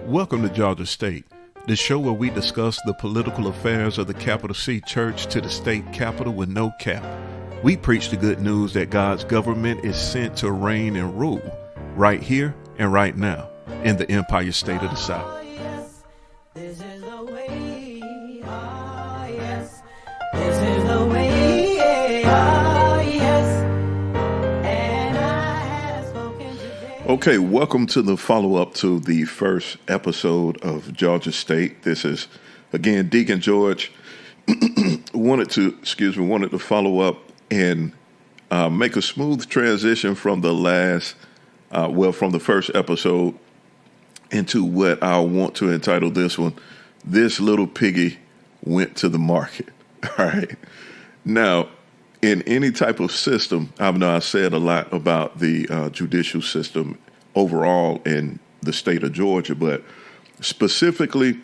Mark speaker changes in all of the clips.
Speaker 1: Welcome to JAWJAH State, the show where we discuss the political affairs of the capital C church to the state capitol with no cap. We preach the good news that God's government is sent to reign and rule right here and right now in the Empire State of the South.
Speaker 2: This is the way. Ah, yes. This is the way. Ah, yes. And I have spoken today.
Speaker 1: Okay, welcome to the follow-up to the first episode of JAWJAH State. This is, again, Deacon George. wanted to follow up and make a smooth transition from the from the first episode into what I want to entitle this one, This Little Piggy Went to the Market. All right. Now, in any type of system, I know I said a lot about the judicial system overall in the state of Georgia, but specifically,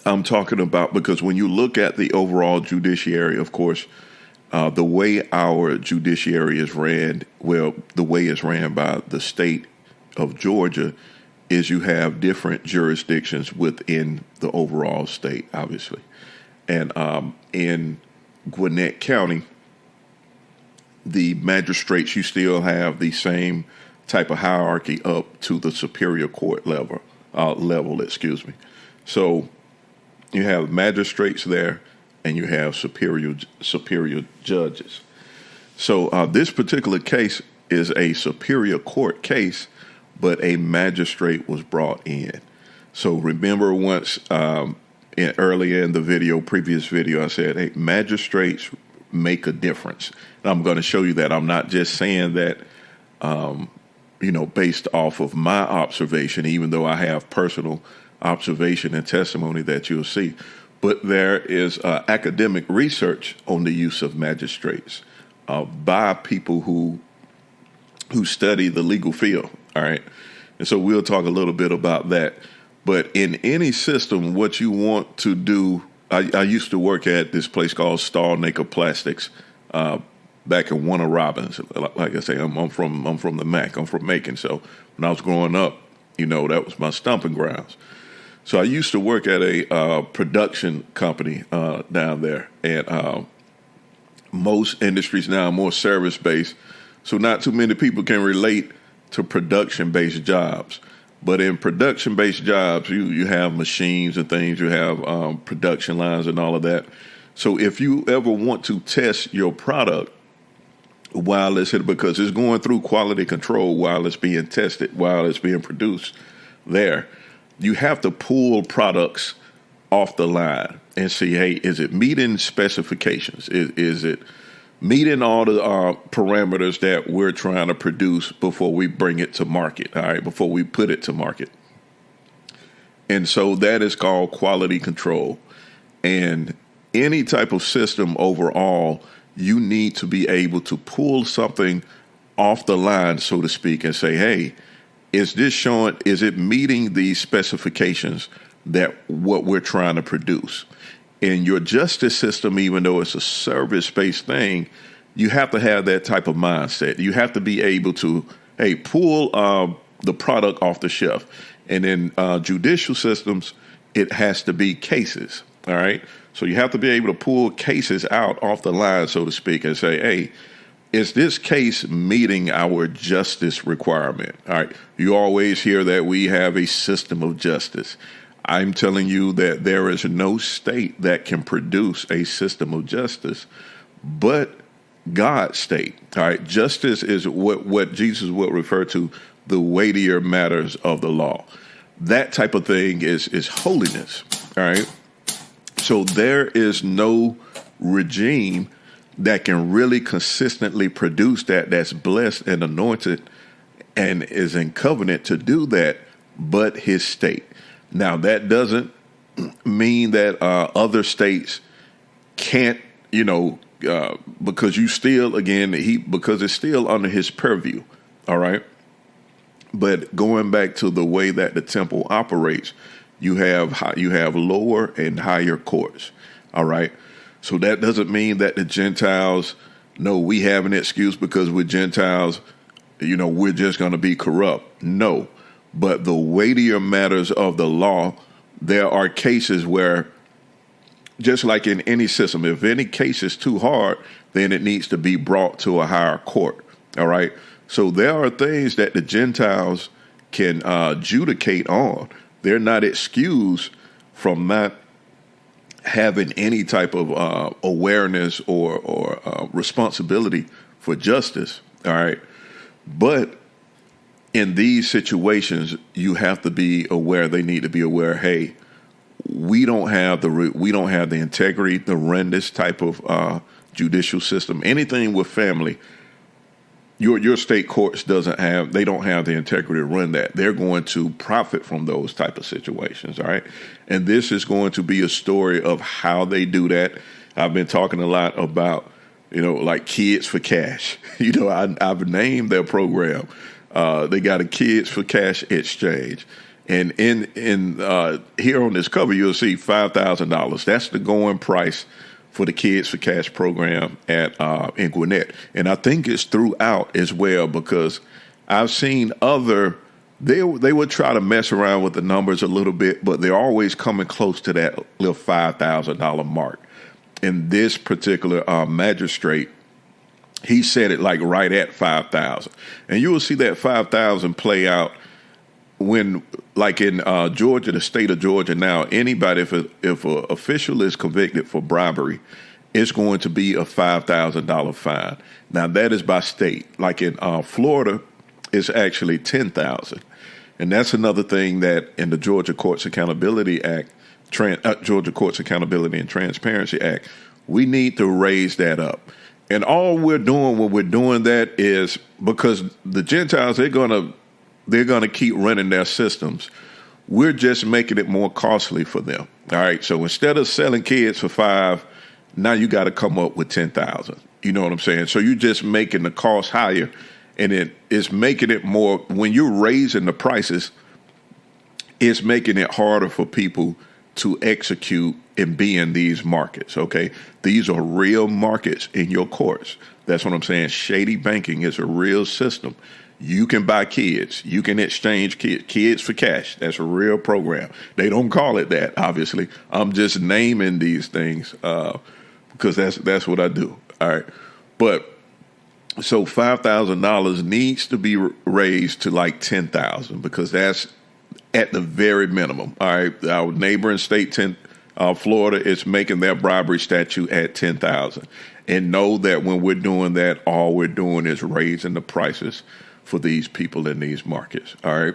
Speaker 1: I'm talking about because when you look at the overall judiciary, of course, the way our judiciary is ran, the way it's ran by the state of Georgia is you have different jurisdictions within the overall state, obviously. And in Gwinnett County, the magistrates, you still have the same type of hierarchy up to the superior court level. So you have magistrates there, and you have superior judges. So this particular case is a superior court case, but a magistrate was brought in. So remember once earlier in the previous video, I said, hey, magistrates make a difference. And I'm going to show you that. I'm not just saying that, based off of my observation, even though I have personal observation and testimony that you'll see. But there is academic research on the use of magistrates by people who study the legal field. All right. And so we'll talk a little bit about that. But in any system, what you want to do, I used to work at this place called Star Naked Plastics back in Warner Robins. Like I say, I'm from the Mac. I'm from Macon. So when I was growing up, that was my stomping grounds. So I used to work at a production company down there, and most industries now are more service-based, so not too many people can relate to production-based jobs. But in production-based jobs, you have machines and things, you have production lines and all of that. So if you ever want to test your product while it's because it's going through quality control while it's being tested, while it's being produced there, you have to pull products off the line and see, hey, is it meeting specifications? Is it meeting all the parameters that we're trying to produce before we bring it to market, all right, before we put it to market? And so that is called quality control. And any type of system overall, you need to be able to pull something off the line, so to speak, and say, hey, is it meeting the specifications that what we're trying to produce? In your justice system, even though it's a service-based thing, you have to have that type of mindset. You have to be able to, hey, pull the product off the shelf. And in judicial systems, it has to be cases, all right? So you have to be able to pull cases out off the line, so to speak, and say, hey, is this case meeting our justice requirement? All right. You always hear that we have a system of justice. I'm telling you that there is no state that can produce a system of justice but God's state. All right. Justice is what Jesus would refer to the weightier matters of the law. That type of thing is holiness. All right. So there is no regime that can really consistently produce that's blessed and anointed and is in covenant to do that, but his state. Now, that doesn't mean that other states can't, because you still, because it's still under his purview, all right? But going back to the way that the temple operates, you have lower and higher courts, all right? So that doesn't mean that the Gentiles, no, we have an excuse because we're Gentiles, we're just going to be corrupt. No, But the weightier matters of the law, there are cases where, just like in any system, if any case is too hard, then it needs to be brought to a higher court. All right. So there are things that the Gentiles can adjudicate on. They're not excused from not having any type of awareness or responsibility for justice. All right. But in these situations, you have to be aware. They need to be aware. Hey, we don't have the integrity to run this type of judicial system. Anything with family, your state courts don't have the integrity to run that. They're going to profit from those type of situations. All right, and this is going to be a story of how they do that. I've been talking a lot about like Kids for Cash. I've named their program. They got a Kids for Cash exchange. And in here on this cover, you'll see $5,000. That's the going price for the Kids for Cash program at in Gwinnett. And I think it's throughout as well, because I've seen they would try to mess around with the numbers a little bit, but they're always coming close to that little $5,000 mark. In this particular magistrate, he said it like right at 5,000, and you will see that 5,000 play out when, like in Georgia, the state of Georgia now. Anybody, if an official is convicted for bribery, it's going to be a $5,000 fine. Now that is by state. Like in Florida, it's actually 10,000, and that's another thing that in the Georgia Courts Accountability Act. Georgia Courts Accountability and Transparency Act, we need to raise that up. And all we're doing when we're doing that is because the Gentiles, they're gonna keep running their systems. We're just making it more costly for them. All right. So instead of selling kids for $5,000, now you got to come up with $10,000. You know what I'm saying? So you're just making the cost higher, and it's making it more. When you're raising the prices, it's making it harder for people to execute and be in these markets, okay? These are real markets in your courts. That's what I'm saying. Shady banking is a real system. You can buy kids. You can exchange kids for cash. That's a real program. They don't call it that, obviously. I'm just naming these things because that's what I do, all right? But so $5,000 needs to be raised to like $10,000 because that's at the very minimum. All right, our neighboring state, Florida, is making their bribery statute at $10,000. And know that when we're doing that, all we're doing is raising the prices for these people in these markets. All right,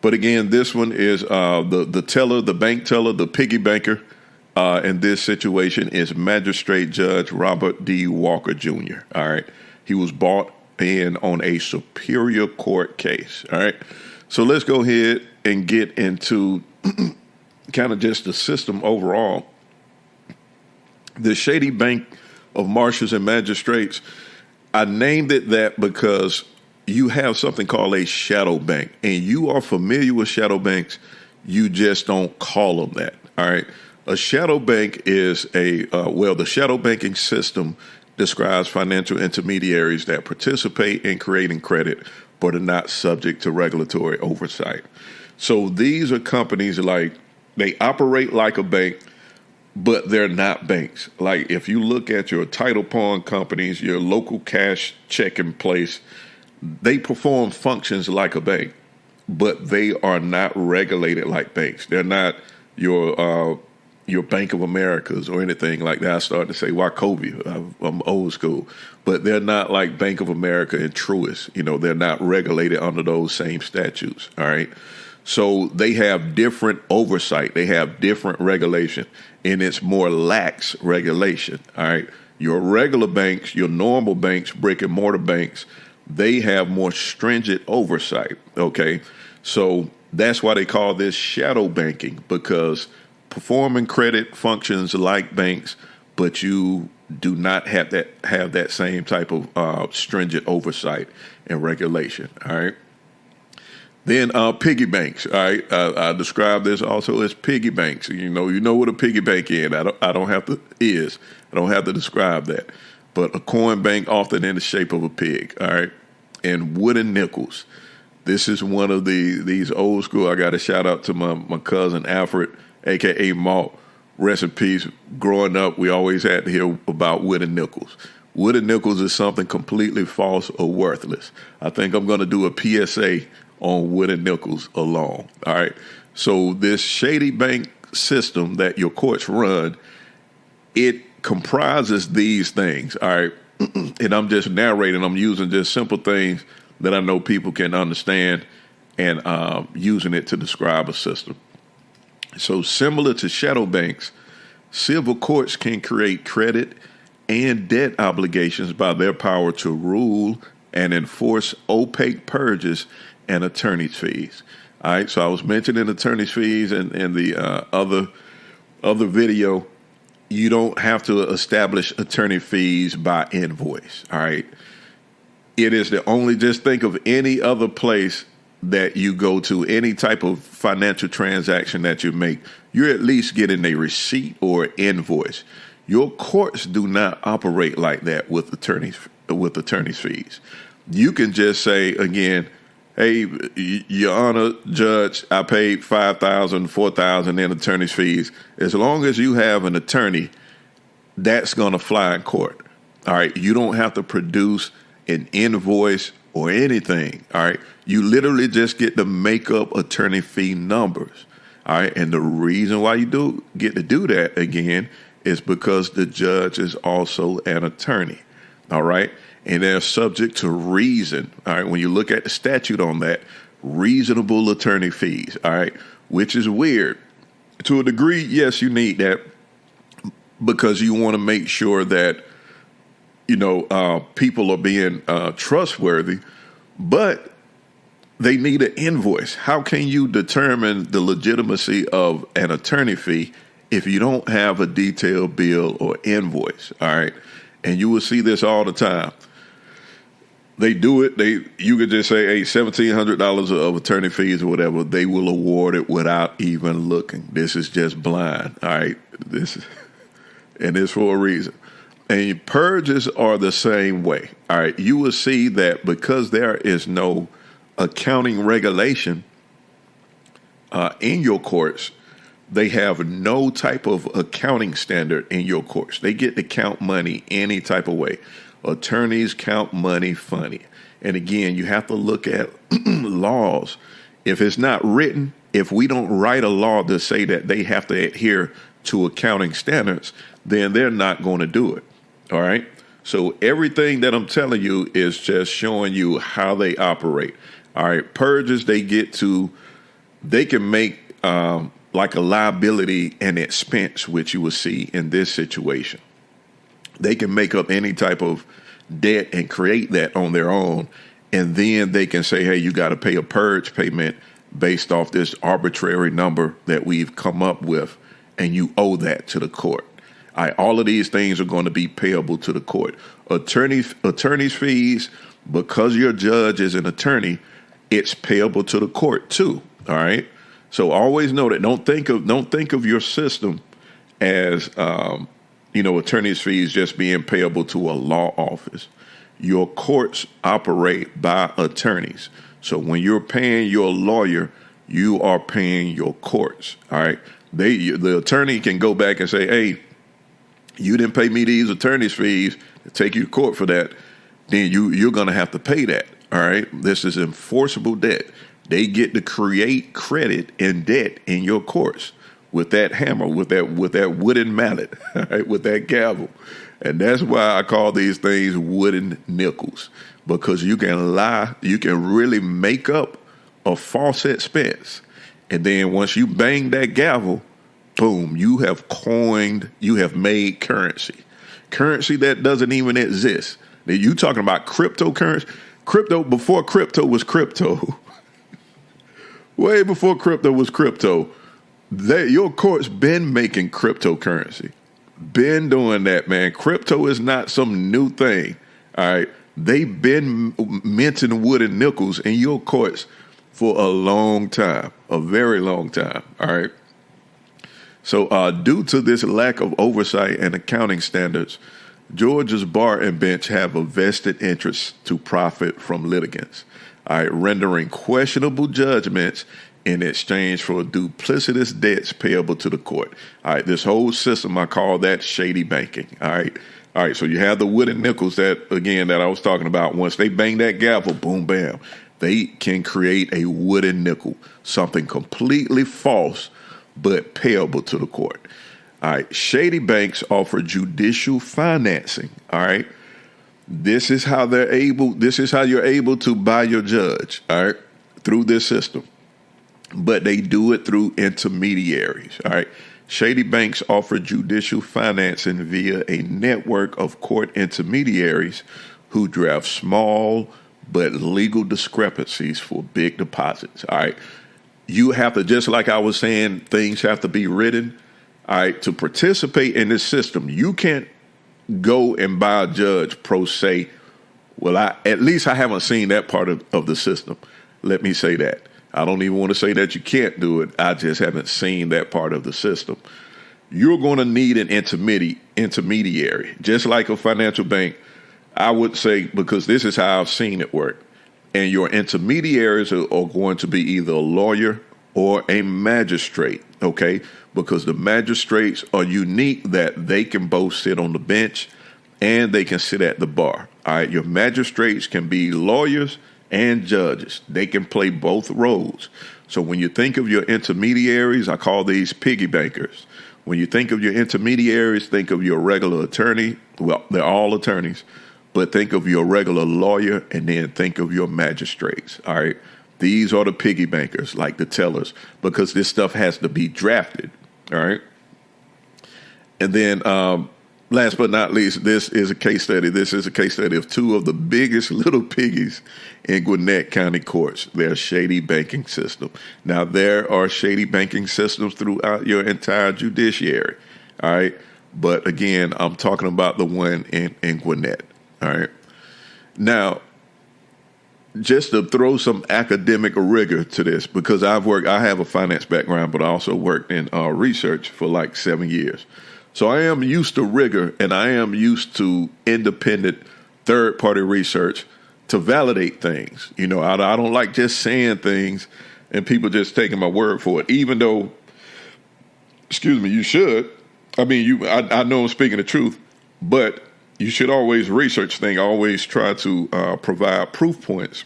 Speaker 1: but again, this one is the teller, the bank teller, the piggy banker. In this situation is Magistrate Judge Robert D. Walker Jr. All right, he was brought in on a Superior Court case. All right. So let's go ahead and get into kind of just the system overall. The Shady Bank of Marshals and Magistrates, I named it that because you have something called a shadow bank, and you are familiar with shadow banks. You just don't call them that. All right. A shadow bank is the shadow banking system describes financial intermediaries that participate in creating credit but are not subject to regulatory oversight. So these are companies they operate like a bank, but they're not banks. Like if you look at your title pawn companies, your local cash checking place, they perform functions like a bank, but they are not regulated like banks. They're not your Bank of Americas or anything like that. I started to say Wachovia. I'm old school, but they're not like Bank of America and Truist. They're not regulated under those same statutes. All right. So they have different oversight. They have different regulation, and it's more lax regulation. All right. Your regular banks, your normal banks, brick and mortar banks, they have more stringent oversight. Okay. So that's why they call this shadow banking, because performing credit functions like banks, but you do not have that same type of stringent oversight and regulation. All right. Then piggy banks. All right. I describe this also as piggy banks. You know what a piggy bank is. I don't have to describe that. But a coin bank often in the shape of a pig. All right. And wooden nickels. This is one of these old school. I got a shout out to my cousin Alfred, a.k.a. Malt. Rest in peace. Growing up, we always had to hear about wood and nickels. Wood and nickels is something completely false or worthless. I think I'm going to do a PSA on wood and nickels alone. All right. So this Shady bank system that your courts run, it comprises these things. All right. And I'm just narrating. I'm using just simple things that I know people can understand and using it to describe a system. So similar to shadow banks, civil courts can create credit and debt obligations by their power to rule and enforce opaque purges and attorney's fees. All right, so I was mentioning attorney's fees and the other video. You don't have to establish attorney fees by invoice. All right. It is the only, just think of any other place that you go to, any type of financial transaction that you make, you're at least getting a receipt or invoice. Your courts do not operate like that with attorneys fees. You can just say, again, hey, Your Honor, Judge, I paid $5,000, $4,000 in attorney's fees. As long as you have an attorney, that's going to fly in court. All right. You don't have to produce an invoice or anything. All right. You literally just get to make up attorney fee numbers. All right. And the reason why you do get to do that again is because the judge is also an attorney. All right. And they're subject to reason. All right. When you look at the statute on that, reasonable attorney fees. All right. Which is weird. To a degree, yes, you need that because you want to make sure that people are being trustworthy, but they need an invoice. How can you determine the legitimacy of an attorney fee if you don't have a detailed bill or invoice? All right. And you will see this all the time. They do it. You could just say, hey, $1,700 of attorney fees or whatever. They will award it without even looking. This is just blind. All right. And it's for a reason. And purges are the same way. All right. You will see that because there is no accounting regulation in your courts, they have no type of accounting standard in your courts. They get to count money any type of way. Attorneys count money funny. And again, you have to look at laws. If it's not written, if we don't write a law to say that they have to adhere to accounting standards, then they're not going to do it. All right. So everything that I'm telling you is just showing you how they operate. All right. Purges, they can make like a liability and expense, which you will see in this situation. They can make up any type of debt and create that on their own. And then they can say, hey, you got to pay a purge payment based off this arbitrary number that we've come up with. And you owe that to the court. All of these things are going to be payable to the court. Attorney's fees, because your judge is an attorney, it's payable to the court too. All right. So always know that. Don't think of your system as attorney's fees just being payable to a law office. Your courts operate by attorneys. So when you're paying your lawyer, you are paying your courts. All right. The attorney can go back and say, hey, you didn't pay me these attorney's fees, take you to court for that, then you're going to have to pay that. All right. This is enforceable debt. They get to create credit and debt in your courts with that hammer, with that wooden mallet, all right, with that gavel. And that's why I call these things wooden nickels, because you can lie. You can really make up a false expense. And then once you bang that gavel, boom, you have made currency that doesn't even exist. Now, you talking about cryptocurrency? Before crypto was crypto, way before crypto was crypto, your court's been making cryptocurrency, been doing that, man. Crypto is not some new thing. All right. They've been minting wooden nickels in your courts for a long time, a very long time. All right. So due to this lack of oversight and accounting standards, Georgia's bar and bench have a vested interest to profit from litigants. all right, rendering questionable judgments in exchange for duplicitous debts payable to the court. All right, this whole system, I call that shady banking. All right, so you have the wooden nickels that I was talking about. Once they bang that gavel, boom, bam, they can create a wooden nickel, something completely false but payable to the court. All right, shady banks offer judicial financing. All right, this is how you're able to buy your judge. All right, through this system, but they do it through intermediaries. All right. Shady banks offer judicial financing via a network of court intermediaries who draft small but legal discrepancies for big deposits. All right. You have to, just like I was saying, things have to be written. All right. To participate in this system, you can't go and buy a judge pro se. Well, at least I haven't seen that part of the system. Let me say that. I don't even want to say that you can't do it. I just haven't seen that part of the system. You're going to need an intermediary, just like a financial bank, I would say, because this is how I've seen it work. And your intermediaries are going to be either a lawyer or a magistrate, okay? Because the magistrates are unique that they can both sit on the bench and they can sit at the bar. All right, your magistrates can be lawyers and judges. They can play both roles. So when you think of your intermediaries, I call these piggy bankers. When you think of your intermediaries, think of your regular attorney. Well, they're all attorneys, but think of your regular lawyer and then think of your magistrates. All right. These are the piggy bankers, like the tellers, because this stuff has to be drafted. All right. And then, last but not least, this is a case study. This is a case study of two of the biggest little piggies in Gwinnett County courts, their shady banking system. Now, there are shady banking systems throughout your entire judiciary, all right? But again, I'm talking about the one in Gwinnett, all right? Now, just to throw some academic rigor to this, because I have a finance background, but I also worked in research for like 7 years. So I am used to rigor, and I am used to independent third-party research to validate things. You know, I don't like just saying things and people just taking my word for it, even though, you should. I mean, I know I'm speaking the truth, but you should always research things, always try to provide proof points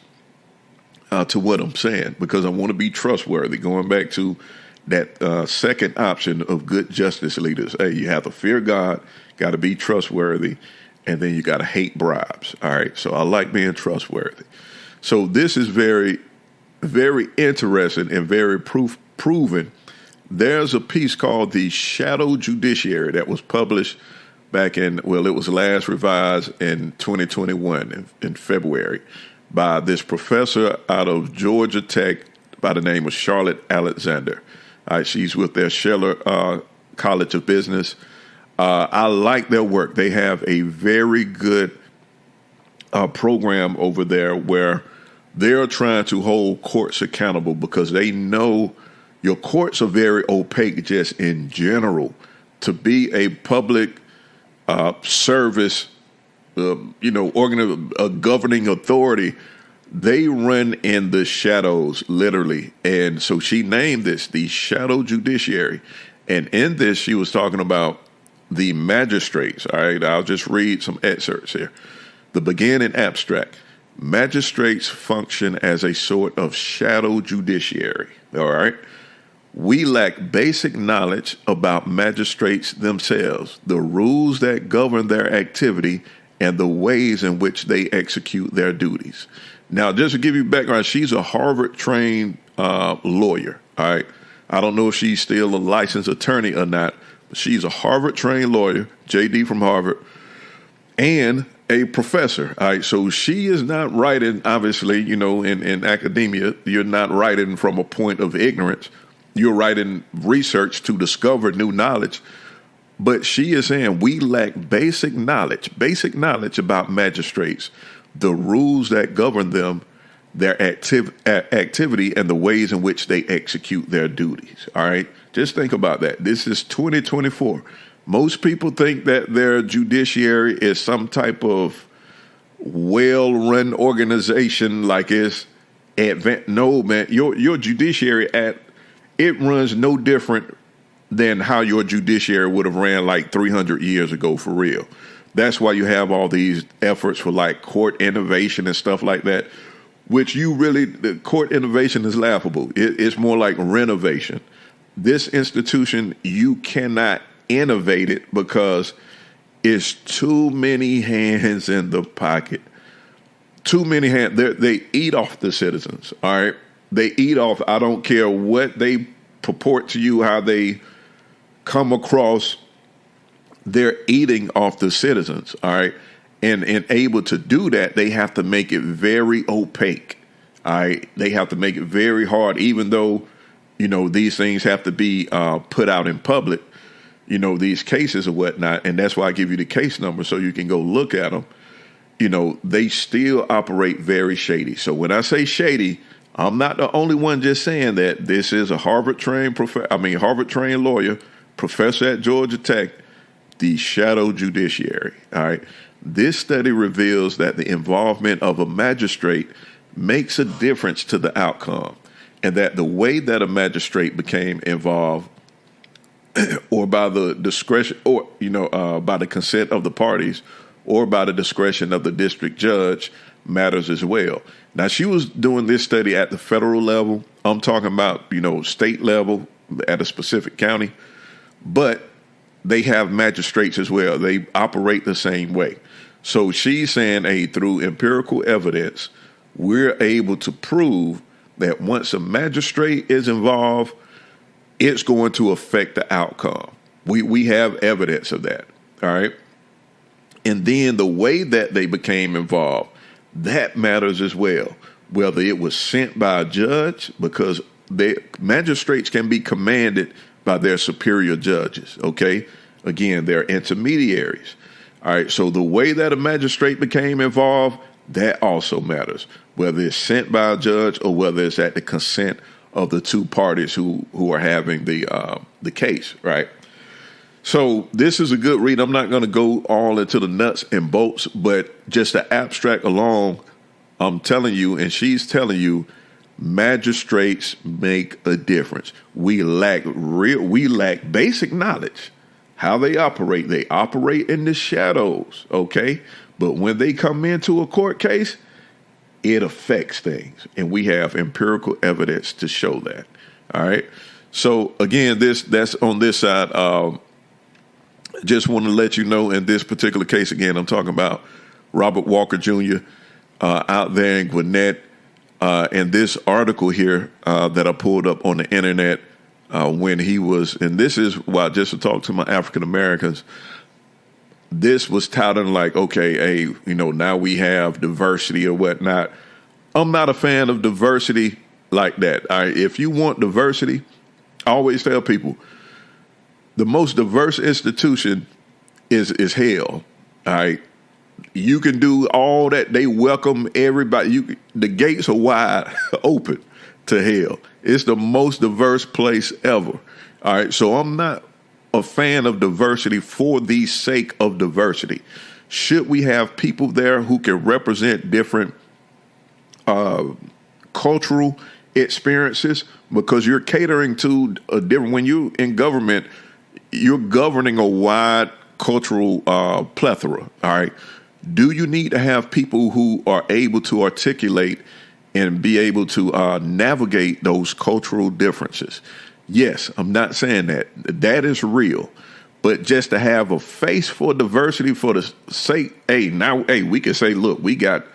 Speaker 1: to what I'm saying, because I want to be trustworthy. Going back to that second option of good justice leaders. Hey, you have to fear God, got to be trustworthy, and then you got to hate bribes. All right, so I like being trustworthy. So this is very, very interesting and very proven. There's a piece called The Shadow Judiciary that was published back in, it was last revised in 2021 in February by this professor out of Georgia Tech by the name of Charlotte Alexander. She's with their Scheller College of Business. I like their work. They have a very good program over there where they're trying to hold courts accountable, because they know your courts are very opaque just in general. To be a public service, a governing authority, they run in the shadows, literally. And so she named this the Shadow Judiciary. And in this, she was talking about the magistrates. All right, I'll just read some excerpts here. The beginning abstract. Magistrates function as a sort of shadow judiciary. All right. We lack basic knowledge about magistrates themselves, the rules that govern their activity, and the ways in which they execute their duties. Now, just to give you background, she's a Harvard-trained lawyer, all right? I don't know if she's still a licensed attorney or not, but she's a Harvard-trained lawyer, JD from Harvard, and a professor, all right? So she is not writing, obviously, in academia, you're not writing from a point of ignorance. You're writing research to discover new knowledge. But she is saying we lack basic knowledge about magistrates, the rules that govern them, their activity, and the ways in which they execute their duties. All right? Just think about that. This is 2024. Most people think that their judiciary is some type of well-run organization, like it's No, man, your judiciary it runs no different than how your judiciary would have ran like 300 years ago, for real. That's why you have all these efforts for like court innovation and stuff like that, which the court innovation is laughable. It's more like renovation. This institution, you cannot innovate it because it's too many hands in the pocket. Too many hands. They eat off the citizens, all right? They eat off. I don't care what they purport to you, how they come across. They're eating off the citizens, all right? And able to do that, they have to make it very opaque, all right? They have to make it very hard, even though, these things have to be put out in public, these cases or whatnot. And that's why I give you the case number so you can go look at them. They still operate very shady. So when I say shady, I'm not the only one just saying that. This is a Harvard-trained lawyer, professor at Georgia Tech, the shadow judiciary. All right. This study reveals that the involvement of a magistrate makes a difference to the outcome, and that the way that a magistrate became involved, or by the discretion, or by the consent of the parties, or by the discretion of the district judge, matters as well. Now, she was doing this study at the federal level. I'm talking about, state level at a specific county, but they have magistrates as well. They operate the same way. So she's saying, hey, through empirical evidence, we're able to prove that once a magistrate is involved, it's going to affect the outcome. We have evidence of that, all right? And then the way that they became involved, that matters as well. Whether it was sent by a judge, because magistrates can be commanded by their superior judges, okay? Again, they're intermediaries. All right, so the way that a magistrate became involved, that also matters. Whether it's sent by a judge or whether it's at the consent of the two parties who are having the case, right? So this is a good read. I'm not going to go all into the nuts and bolts, but just the abstract along, I'm telling you, and she's telling you, magistrates make a difference. We lack basic knowledge. How they operate in the shadows, okay? But when they come into a court case, it affects things. And we have empirical evidence to show that, all right? So, again, that's on this side. Just want to let you know, in this particular case, again, I'm talking about Robert Walker Jr. Out there in Gwinnett. And this article here that I pulled up on the internet when he was, and this is why, just to talk to my African Americans, this was touting like, okay, hey, now we have diversity or whatnot. I'm not a fan of diversity like that. All right? If you want diversity, I always tell people, the most diverse institution is hell. All right. You can do all that. They welcome everybody. The gates are wide open to hell. It's the most diverse place ever. All right. So I'm not a fan of diversity for the sake of diversity. Should we have people there who can represent different cultural experiences? Because you're catering to a different, when you're in government, you're governing a wide cultural plethora, all right? Do you need to have people who are able to articulate and be able to navigate those cultural differences? Yes, I'm not saying that. That is real. But just to have a face for diversity for the sake, we can say, look, we got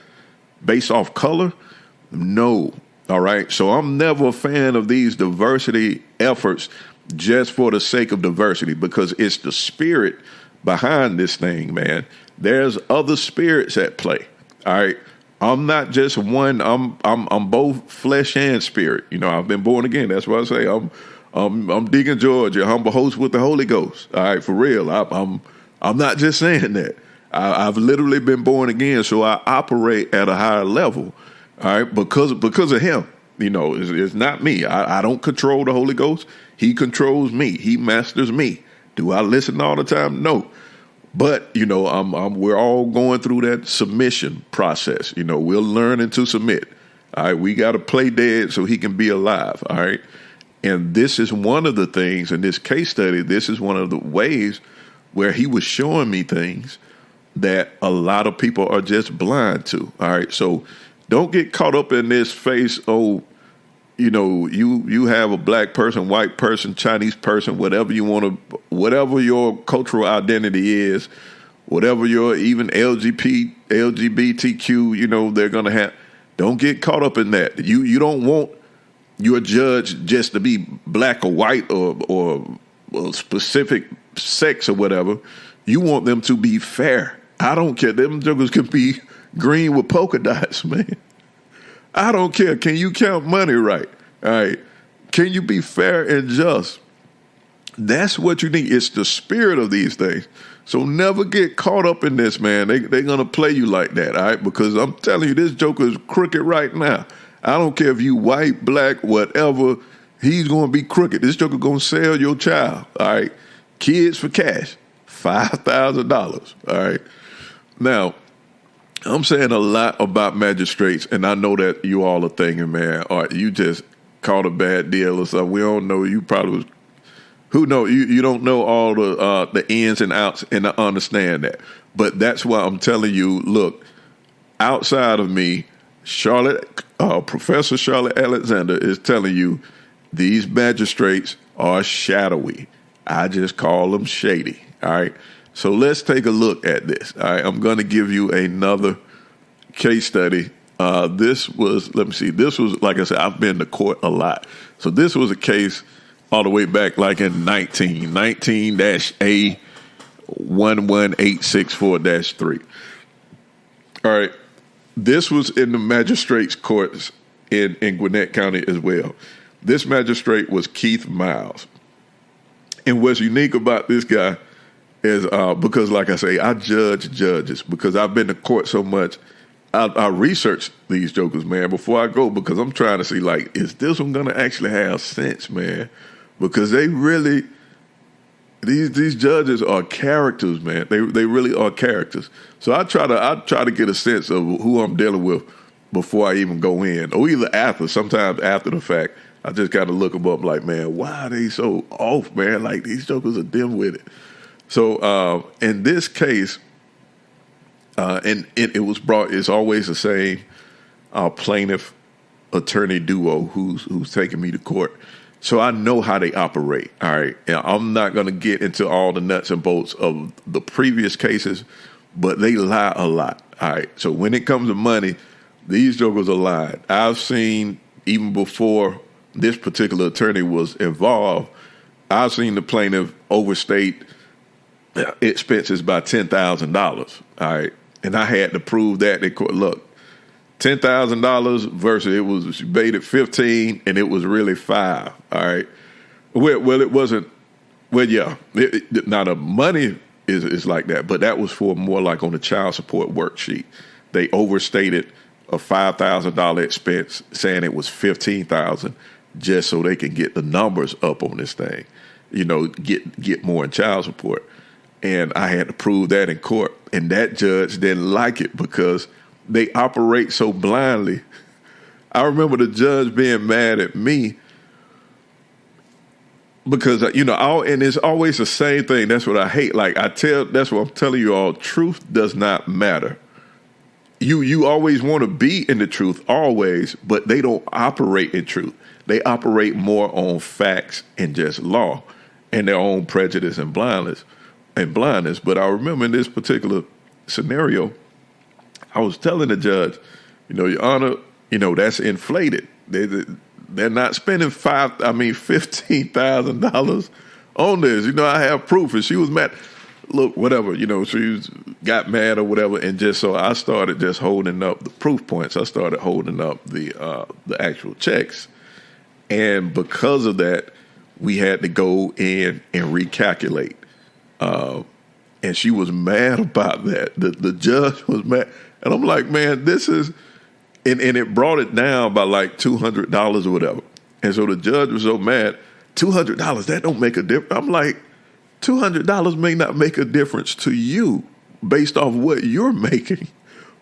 Speaker 1: based off color? No, all right? So I'm never a fan of these diversity efforts just for the sake of diversity, because it's the spirit behind this thing, man. There's other spirits at play. All right. I'm not just one. I'm both flesh and spirit. I've been born again. That's why I say I'm Deacon George, your humble host with the Holy Ghost. All right, for real. I'm not just saying that. I've literally been born again, so I operate at a higher level. All right, because of Him. It's not me. I don't control the Holy Ghost. He controls me. He masters me. Do I listen all the time? No. But, we're all going through that submission process. We're learning to submit. All right, we got to play dead so he can be alive. All right. And this is one of the things in this case study, this is one of the ways where he was showing me things that a lot of people are just blind to. All right. So don't get caught up in this face. Oh, you have a black person, white person, Chinese person, whatever you want to, whatever your cultural identity is, whatever your even LGBTQ, they're going to have. Don't get caught up in that. You don't want your judge just to be black or white or a specific sex or whatever. You want them to be fair. I don't care. Them jokers can be green with polka dots, man. I don't care. Can you count money right? All right. Can you be fair and just? That's what you need. It's the spirit of these things. So never get caught up in this, man. They're going to play you like that, all right? Because I'm telling you, this joker is crooked right now. I don't care if you white, black, whatever. He's going to be crooked. This joker going to sell your child, all right? Kids for cash, $5,000, all right? Now, I'm saying a lot about magistrates, and I know that you all are thinking, man, all right, you just caught a bad deal or something. We don't know. You probably was. Who knows? You don't know all the ins and outs, and I understand that. But that's why I'm telling you, look, outside of me, Professor Charlotte Alexander is telling you these magistrates are shadowy. I just call them shady. All right. So let's take a look at this. All right. I'm going to give you another case study. This was, like I said, I've been to court a lot. So this was a case all the way back like in 19-A11864-3. All right. This was in the magistrate's courts in Gwinnett County as well. This magistrate was Keith Miles. And what's unique about this guy is because, like I say, I judge judges because I've been to court so much. I research these jokers, man, before I go because I'm trying to see, like, is this one going to actually have sense, man? Because they really, these judges are characters, man. They really are characters. So I try to get a sense of who I'm dealing with before I even go in, or either after. Sometimes after the fact, I just got to look them up. Like, man, why are they so off, man? Like these jokers are dim with it. So in this case, and it was brought. It's always the same plaintiff attorney duo who's taking me to court. So I know how they operate, all right? And I'm not going to get into all the nuts and bolts of the previous cases, but they lie a lot, all right? So when it comes to money, these jokers are lying. I've seen, even before this particular attorney was involved, I've seen the plaintiff overstate expenses by $10,000, all right? And I had to prove that in court. Look, $10,000 versus it was she paid it 15 and it was really 5. All right. Well, it wasn't. Well, yeah. Now the money is like that, but that was for more like on the child support worksheet. They overstated a $5,000 expense, saying it was $15,000, just so they can get the numbers up on this thing. Get more in child support. And I had to prove that in court, and that judge didn't like it because they operate so blindly. I remember the judge being mad at me because, and it's always the same thing. That's what I hate. That's what I'm telling you all. Truth does not matter. You always want to be in the truth, always, but they don't operate in truth. They operate more on facts and just law and their own prejudice and blindness. But I remember in this particular scenario, I was telling the judge, Your Honor, that's inflated. They're not spending $15,000 on this. I have proof. And she was mad. Look, whatever, she got mad or whatever. And just so I started just holding up the proof points. I started holding up the actual checks. And because of that, we had to go in and recalculate. And she was mad about that. The judge was mad. And I'm like, man, this is, and it brought it down by like $200 or whatever. And so the judge was so mad, $200, that don't make a difference. I'm like, $200 may not make a difference to you based off what you're making,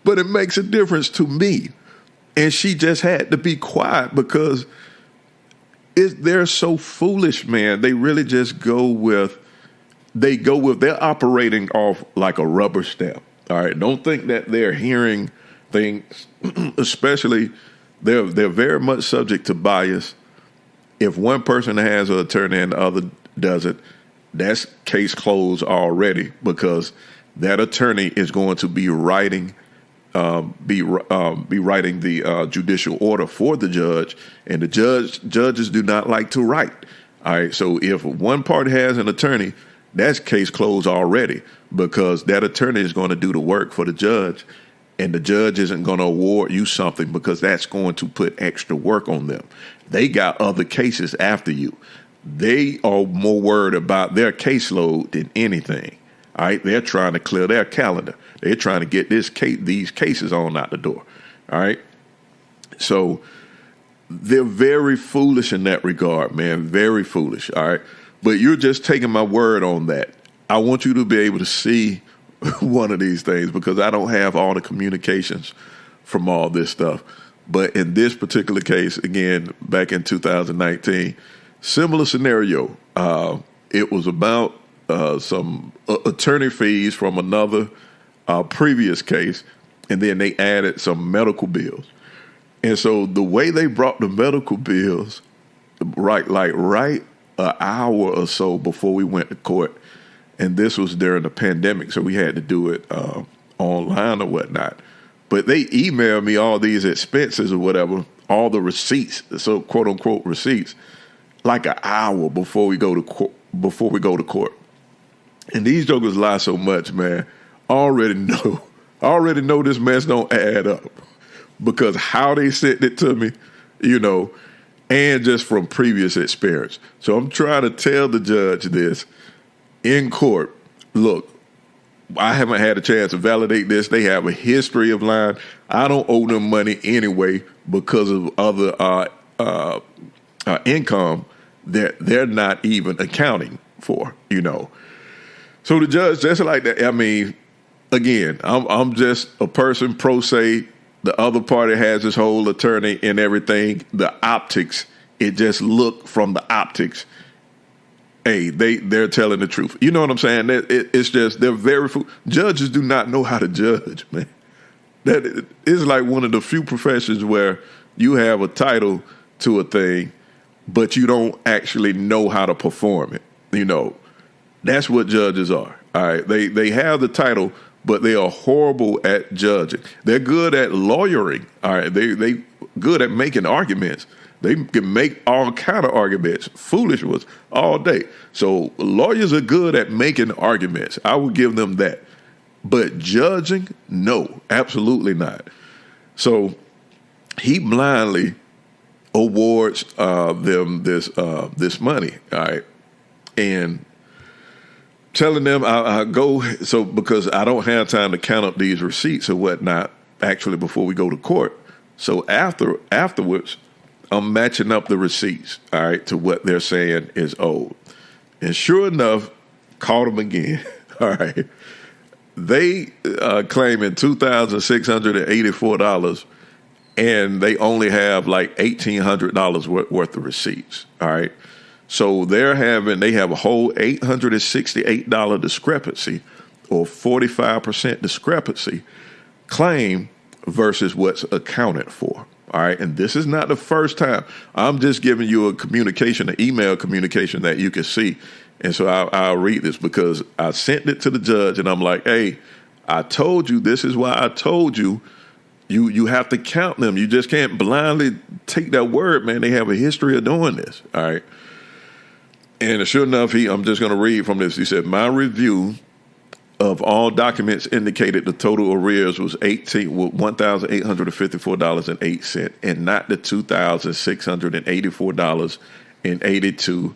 Speaker 1: but it makes a difference to me. And she just had to be quiet because they're so foolish, man. They really just they're operating off like a rubber stamp. All right. Don't think that they're hearing things, especially they're very much subject to bias. If one person has an attorney and the other doesn't, that's case closed already, because that attorney is going to be writing the judicial order for the judge, and the judges do not like to write. All right, so if one party has an attorney, that's case closed already, because that attorney is going to do the work for the judge, and the judge isn't going to award you something because that's going to put extra work on them. They got other cases after you. They are more worried about their caseload than anything. All right, they're trying to clear their calendar. They're trying to get these cases on out the door. All right, so they're very foolish in that regard, man. Very foolish. All right, but you're just taking my word on that. I want you to be able to see one of these things, because I don't have all the communications from all this stuff. But in this particular case, again, back in 2019, similar scenario. It was about some attorney fees from another previous case, and then they added some medical bills. And so the way they brought the medical bills, right an hour or so before we went to court, and this was during the pandemic, so we had to do it online or whatnot. But they emailed me all these expenses or whatever, all the receipts, so quote unquote receipts, like an hour before we go to court. And these jokers lie so much, man. I already know this mess don't add up, because how they sent it to me, and just from previous experience. So I'm trying to tell the judge this in court. Look, I haven't had a chance to validate this. They have a history of lying. I don't owe them money anyway because of other income that they're not even accounting for, So the judge, just like that, I mean, again, I'm just a person, pro se. The other party has his whole attorney and everything. The optics, it just looked from the optics. Hey, they're telling the truth. You know what I'm saying? It's just, they're very, judges do not know how to judge, man. That is like one of the few professions where you have a title to a thing, but you don't actually know how to perform it. That's what judges are. All right. They have the title, but they are horrible at judging. They're good at lawyering. All right. They good at making arguments. They can make all kind of arguments, foolish ones, all day. So lawyers are good at making arguments. I would give them that. But judging, no, absolutely not. So he blindly awards them this money, all right, and telling them I go, so because I don't have time to count up these receipts or whatnot, actually, before we go to court. So afterwards, I'm matching up the receipts, all right, to what they're saying is owed. And sure enough, caught them again, all right. They claiming $2,684, and they only have like $1,800 worth of receipts, all right. So they have a whole $868 discrepancy, or 45% discrepancy claim versus what's accounted for. All right. And this is not the first time. I'm just giving you an email communication that you can see. And so I'll read this, because I sent it to the judge and I'm like, hey, I told you, this is why I told you, you have to count them. You just can't blindly take that word, man. They have a history of doing this. All right. And sure enough, I'm just going to read from this. He said, my review of all documents indicated the total arrears was $1,854.08, and not the $2,684.82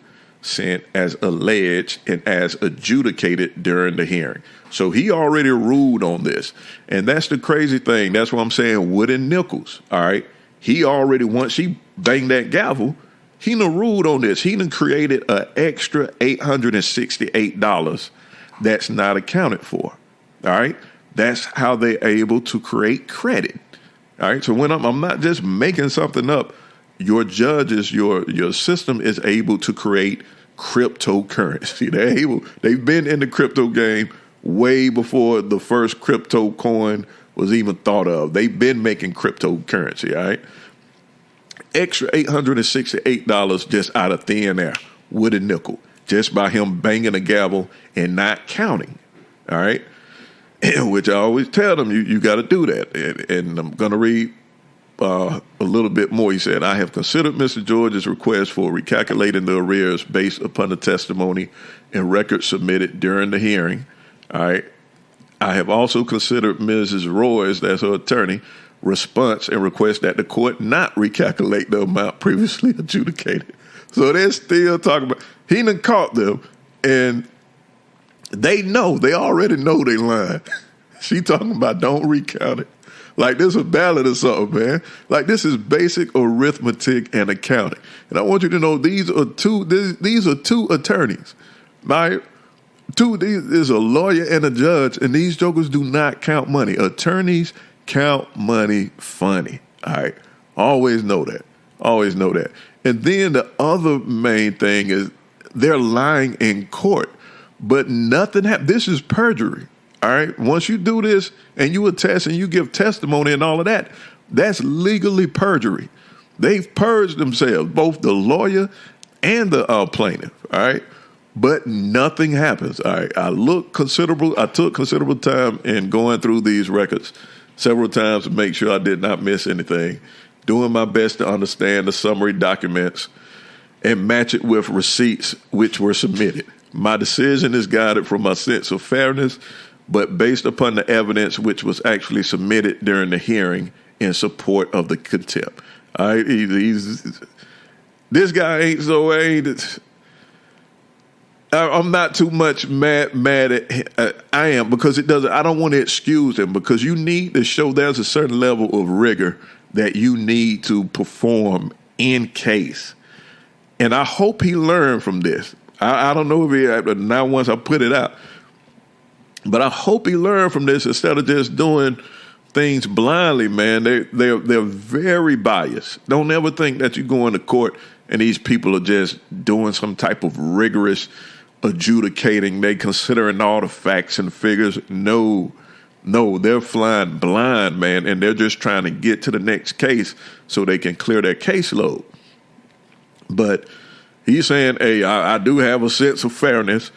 Speaker 1: as alleged and as adjudicated during the hearing. So he already ruled on this. And that's the crazy thing. That's what I'm saying, wood and nickels. All right. He already, once he banged that gavel, he done ruled on this. He done created an extra $868 that's not accounted for. All right. That's how they're able to create credit. All right. So when I'm not just making something up, your judges, your system is able to create cryptocurrency. They've been in the crypto game way before the first crypto coin was even thought of. They've been making cryptocurrency, all right? Extra $868 just out of thin air with a nickel, just by him banging a gavel and not counting, all right? Which I always tell them, you got to do that. And I'm going to read a little bit more. He said, I have considered Mr. George's request for recalculating the arrears based upon the testimony and records submitted during the hearing. All right. I have also considered Mrs. Roy's, that's her attorney, response and request that the court not recalculate the amount previously adjudicated. So they're still talking about, he done caught them, and they already know they lying. She talking about don't recount it. Like this is a ballot or something, man. Like this is basic arithmetic and accounting. And I want you to know these are two attorneys, right? There's a lawyer and a judge, and these jokers do not count money. Attorneys count money funny. All right. Always know that. Always know that. And then the other main thing is they're lying in court, but nothing happened. This is perjury. All right. Once you do this and you attest and you give testimony and all of that, that's legally perjury. They've purged themselves, both the lawyer and the plaintiff. All right. But nothing happens. All right. I took considerable time in going through these records several times to make sure I did not miss anything, doing my best to understand the summary documents and match it with receipts which were submitted. My decision is guided from my sense of fairness, but based upon the evidence which was actually submitted during the hearing in support of the contempt. All right. This guy I'm not too much mad at I am, because I don't want to excuse him, because you need to show there's a certain level of rigor that you need to perform in case. And I hope he learned from this. I don't know if he, now once I put it out, but I hope he learned from this instead of just doing things blindly, man. They're very biased. Don't ever think that you go into court and these people are just doing some type of rigorous adjudicating. They considering all the facts and figures. No, they're flying blind, man, and they're just trying to get to the next case so they can clear their caseload. But he's saying, hey, I do have a sense of fairness,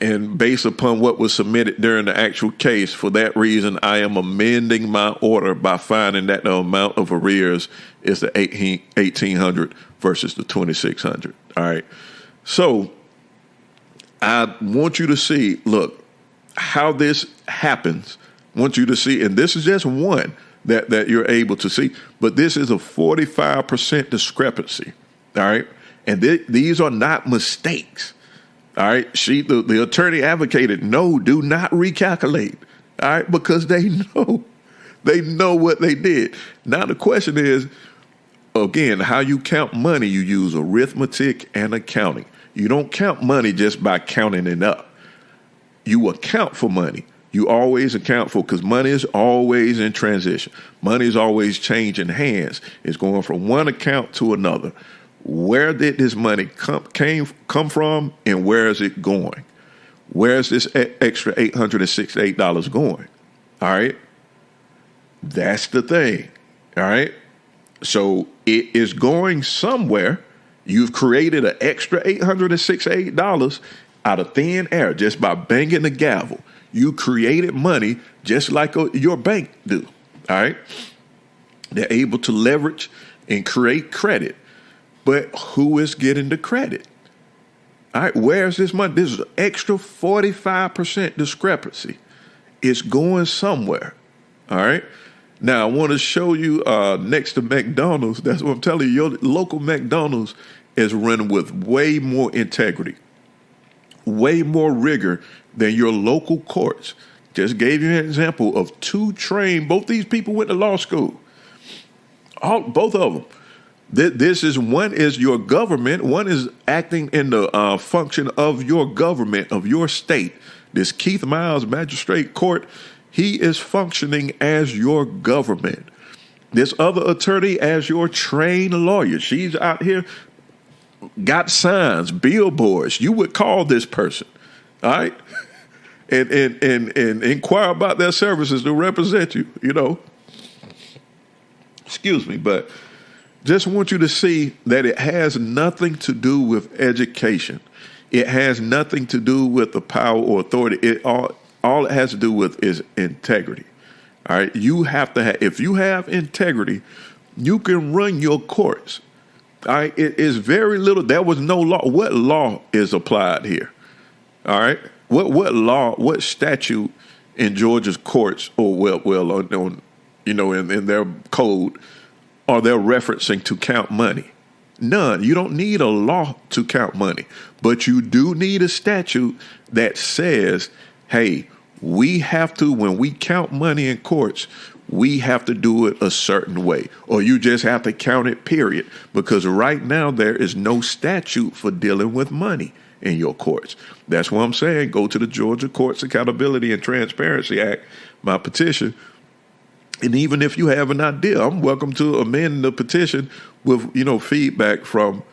Speaker 1: and based upon what was submitted during the actual case, for that reason, I am amending my order by finding that the amount of arrears is the $1,800 versus the $2,600. All right. So I want you to see, look, how this happens. I want you to see, and this is just one that you're able to see, but this is a 45% discrepancy. All right. And these are not mistakes. All right. The attorney advocated, no, do not recalculate. All right. Because they know what they did. Now, the question is, again, how you count money, you use arithmetic and accounting. You don't count money just by counting it up. You account for money. You always account for, because money is always in transition. Money is always changing hands. It's going from one account to another. Where did this money come from, and where is it going? Where is this extra $868 going? All right. That's the thing. All right. So it is going somewhere. You've created an extra $868 out of thin air just by banging the gavel. You created money just like your bank do. All right. They're able to leverage and create credit. But who is getting the credit? All right. Where's this money? This is an extra 45% discrepancy. It's going somewhere. All right. Now, I want to show you next to McDonald's. That's what I'm telling you. Your local McDonald's is running with way more integrity, way more rigor than your local courts. Just gave you an example of both these people went to law school. Both of them. One is your government. One is acting in the function of your government, of your state. This Keith Miles Magistrate Court, he is functioning as your government. This other attorney as your trained lawyer. She's out here, got signs, billboards. You would call this person, all right, and inquire about their services to represent you, Excuse me, but just want you to see that it has nothing to do with education. It has nothing to do with the power or authority. All it has to do with is integrity. All right, you have to have. If you have integrity, you can run your courts. All right, it is very little. There was no law. What law is applied here? All right, what law? What statute in Georgia's courts, or in their code, are they referencing to count money? None. You don't need a law to count money, but you do need a statute that says, hey, we have to, when we count money in courts, we have to do it a certain way, or you just have to count it, period. Because right now there is no statute for dealing with money in your courts. That's what I'm saying. Go to the Georgia Courts Accountability and Transparency Act, my petition. And even if you have an idea, I'm welcome to amend the petition with, feedback from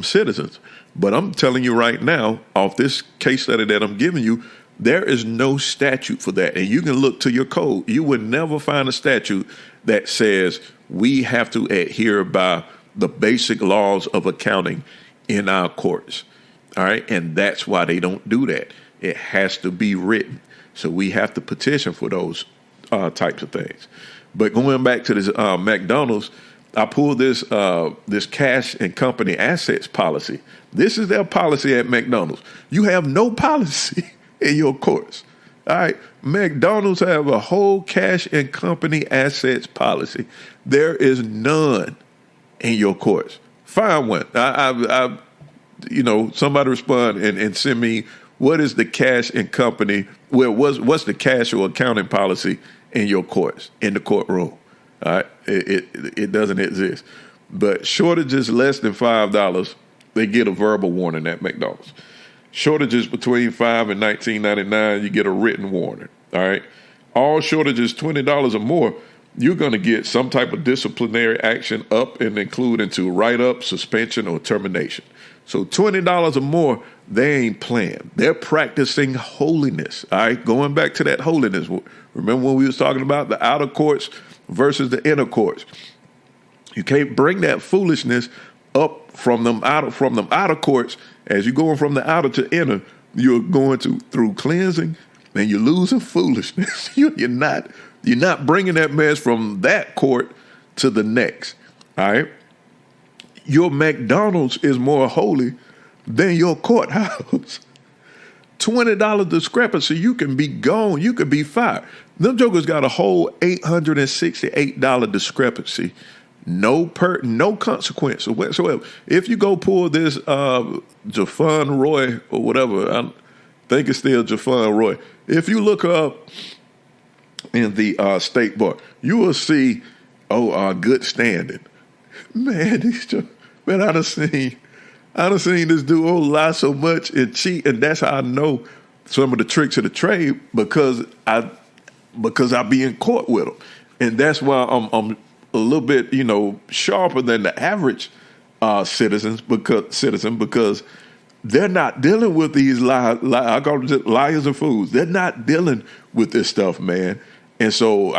Speaker 1: citizens. But I'm telling you right now, off this case study that I'm giving you, there is no statute for that. And you can look to your code. You would never find a statute that says we have to adhere by the basic laws of accounting in our courts. All right. And that's why they don't do that. It has to be written. So we have to petition for those types of things. But going back to this McDonald's, I pulled this cash and company assets policy. This is their policy at McDonald's. You have no policy in your courts. All right. McDonald's have a whole cash and company assets policy. There is none in your courts. Find one. Somebody respond and send me what is the cash and company. Well, what's the cash or accounting policy in your courts, in the courtroom? All right. It doesn't exist. But shortages less than $5, they get a verbal warning at McDonald's. Shortages between $5 and $19.99, you get a written warning. All right. All shortages $20 or more, you're going to get some type of disciplinary action up and include into write-up, suspension, or termination. So $20 or more, they ain't playing. They're practicing holiness. All right. Going back to that holiness. Remember when we was talking about the outer courts versus the inner courts? You can't bring that foolishness up from them outer courts. As you're going from the outer to inner, you're going through cleansing, and you're losing foolishness. You're not bringing that mess from that court to the next. All right. Your McDonald's is more holy than your courthouse. $20 discrepancy, you can be gone. You could be fired. Them jokers got a whole $868 discrepancy. No consequence whatsoever. If you go pull this Jafon Roy or whatever, I think it's still Jafon Roy. If you look up in the state bar, you will see, good standing. Man, I done seen this dude lie so much and cheat, and that's how I know some of the tricks of the trade because I be in court with them, and that's why I'm a little bit, sharper than the average citizen because they're not dealing with these I call them liars and fools. They're not dealing with this stuff, man. And so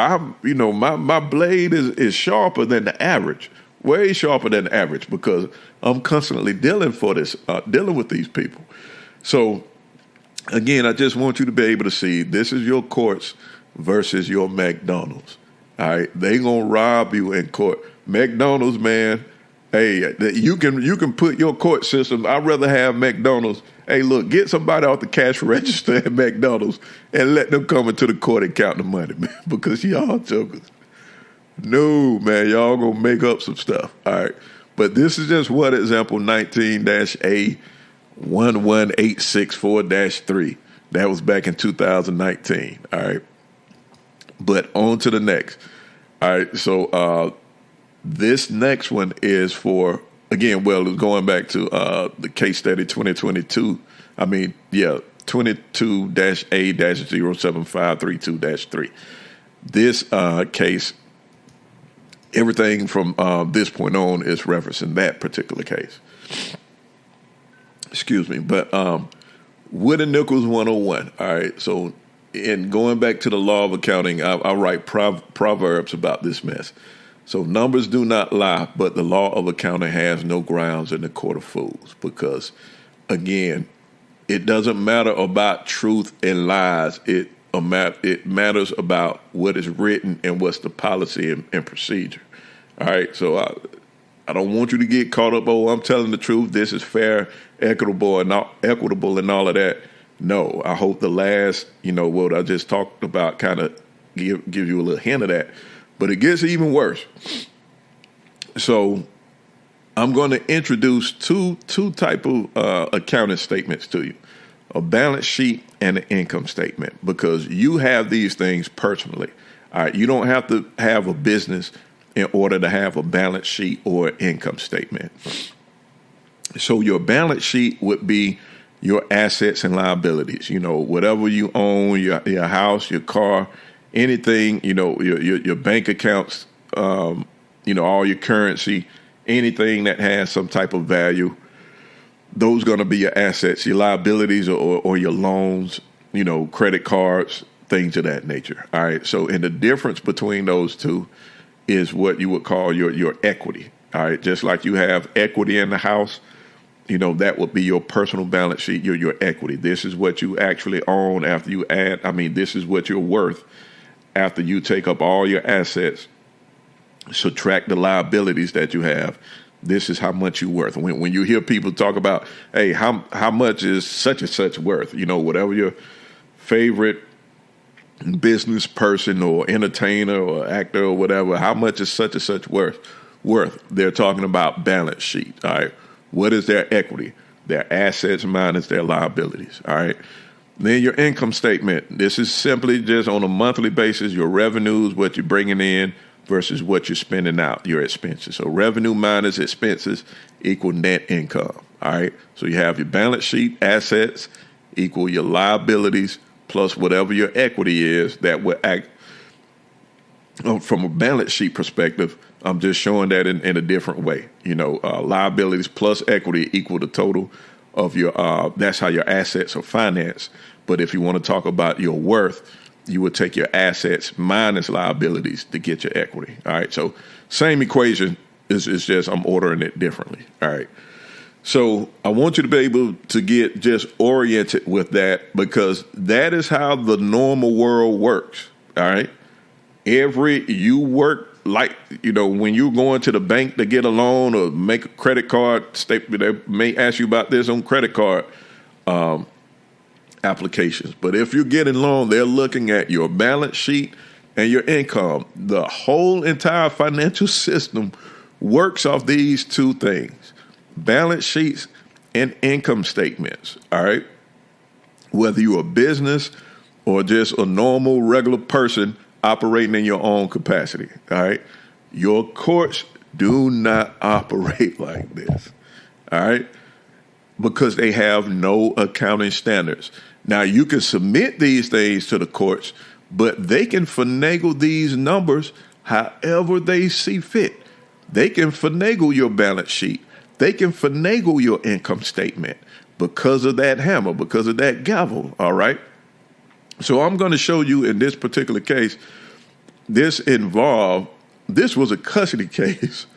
Speaker 1: my blade is sharper than the average, way sharper than the average, because I'm constantly dealing with these people. So again, I just want you to be able to see this is your courts versus your McDonald's. All right, they gonna rob you in court. McDonald's, man. Hey, you can put your court system. I'd rather have McDonald's. Hey, look, get somebody off the cash register at McDonald's and let them come into the court and count the money, man. Because y'all jokers. No, man, y'all gonna make up some stuff. All right, but this is just one example. 19-A11864-3. That was back in 2019. All right. But on to the next. All right, so this next one is for, again, it's going back to the case study 22-A-07532-3. This case everything from this point on is referencing that particular case. Excuse me. But Wood and Nichols 101. All right. So in going back to the law of accounting, I write proverbs about this mess. So numbers do not lie, but the law of accounting has no grounds in the court of fools. Because, again, it doesn't matter about truth and lies. It matters about what is written and what's the policy and procedure. All right, so I don't want you to get caught up, oh, I'm telling the truth, this is fair, equitable, and all of that. No, I hope the last, what I just talked about kind of give you a little hint of that. But it gets even worse. So I'm going to introduce two type of accounting statements to you: a balance sheet and an income statement, because you have these things personally. All right, you don't have to have a business in order to have a balance sheet or an income statement. So your balance sheet would be your assets and liabilities. Whatever you own, your house, your car, anything, your bank accounts, all your currency, anything that has some type of value, those going to be your assets. Your liabilities or your loans, credit cards, things of that nature. All right. So, and the difference between those two is what you would call your equity. All right. Just like you have equity in the house, that would be your personal balance sheet, your equity. This is what you actually own after you this is what you're worth after you take up all your assets, subtract the liabilities that you have. This is how much you're worth. When you hear people talk about, hey, how much is such and such worth? Whatever your favorite business person or entertainer or actor or whatever, how much is such and such worth? They're talking about balance sheet. All right. What is their equity? Their assets minus their liabilities. All right. Then your income statement. This is simply just on a monthly basis, your revenues, what you're bringing in versus what you're spending out, your expenses. So revenue minus expenses equal net income. All right. So you have your balance sheet, assets equal your liabilities plus whatever your equity is that will act from a balance sheet perspective. I'm just showing that in a different way. Liabilities plus equity equal the total of your, that's how your assets are financed. But if you want to talk about your worth, you would take your assets minus liabilities to get your equity. All right. So same equation is just I'm ordering it differently. All right. So I want you to be able to get just oriented with that, because that is how the normal world works. All right. You work like, when you're going to the bank to get a loan or make a credit card statement, they may ask you about this on credit card applications. But if you're getting loan, they're looking at your balance sheet and your income. The whole entire financial system works off these two things: balance sheets and income statements. All right. Whether you're a business or just a normal, regular person operating in your own capacity. All right. Your courts do not operate like this. All right. Because they have no accounting standards. Now, you can submit these things to the courts, but they can finagle these numbers however they see fit. They can finagle your balance sheet. They can finagle your income statement because of that hammer, because of that gavel. All right. So I'm going to show you in this particular case, this was a custody case.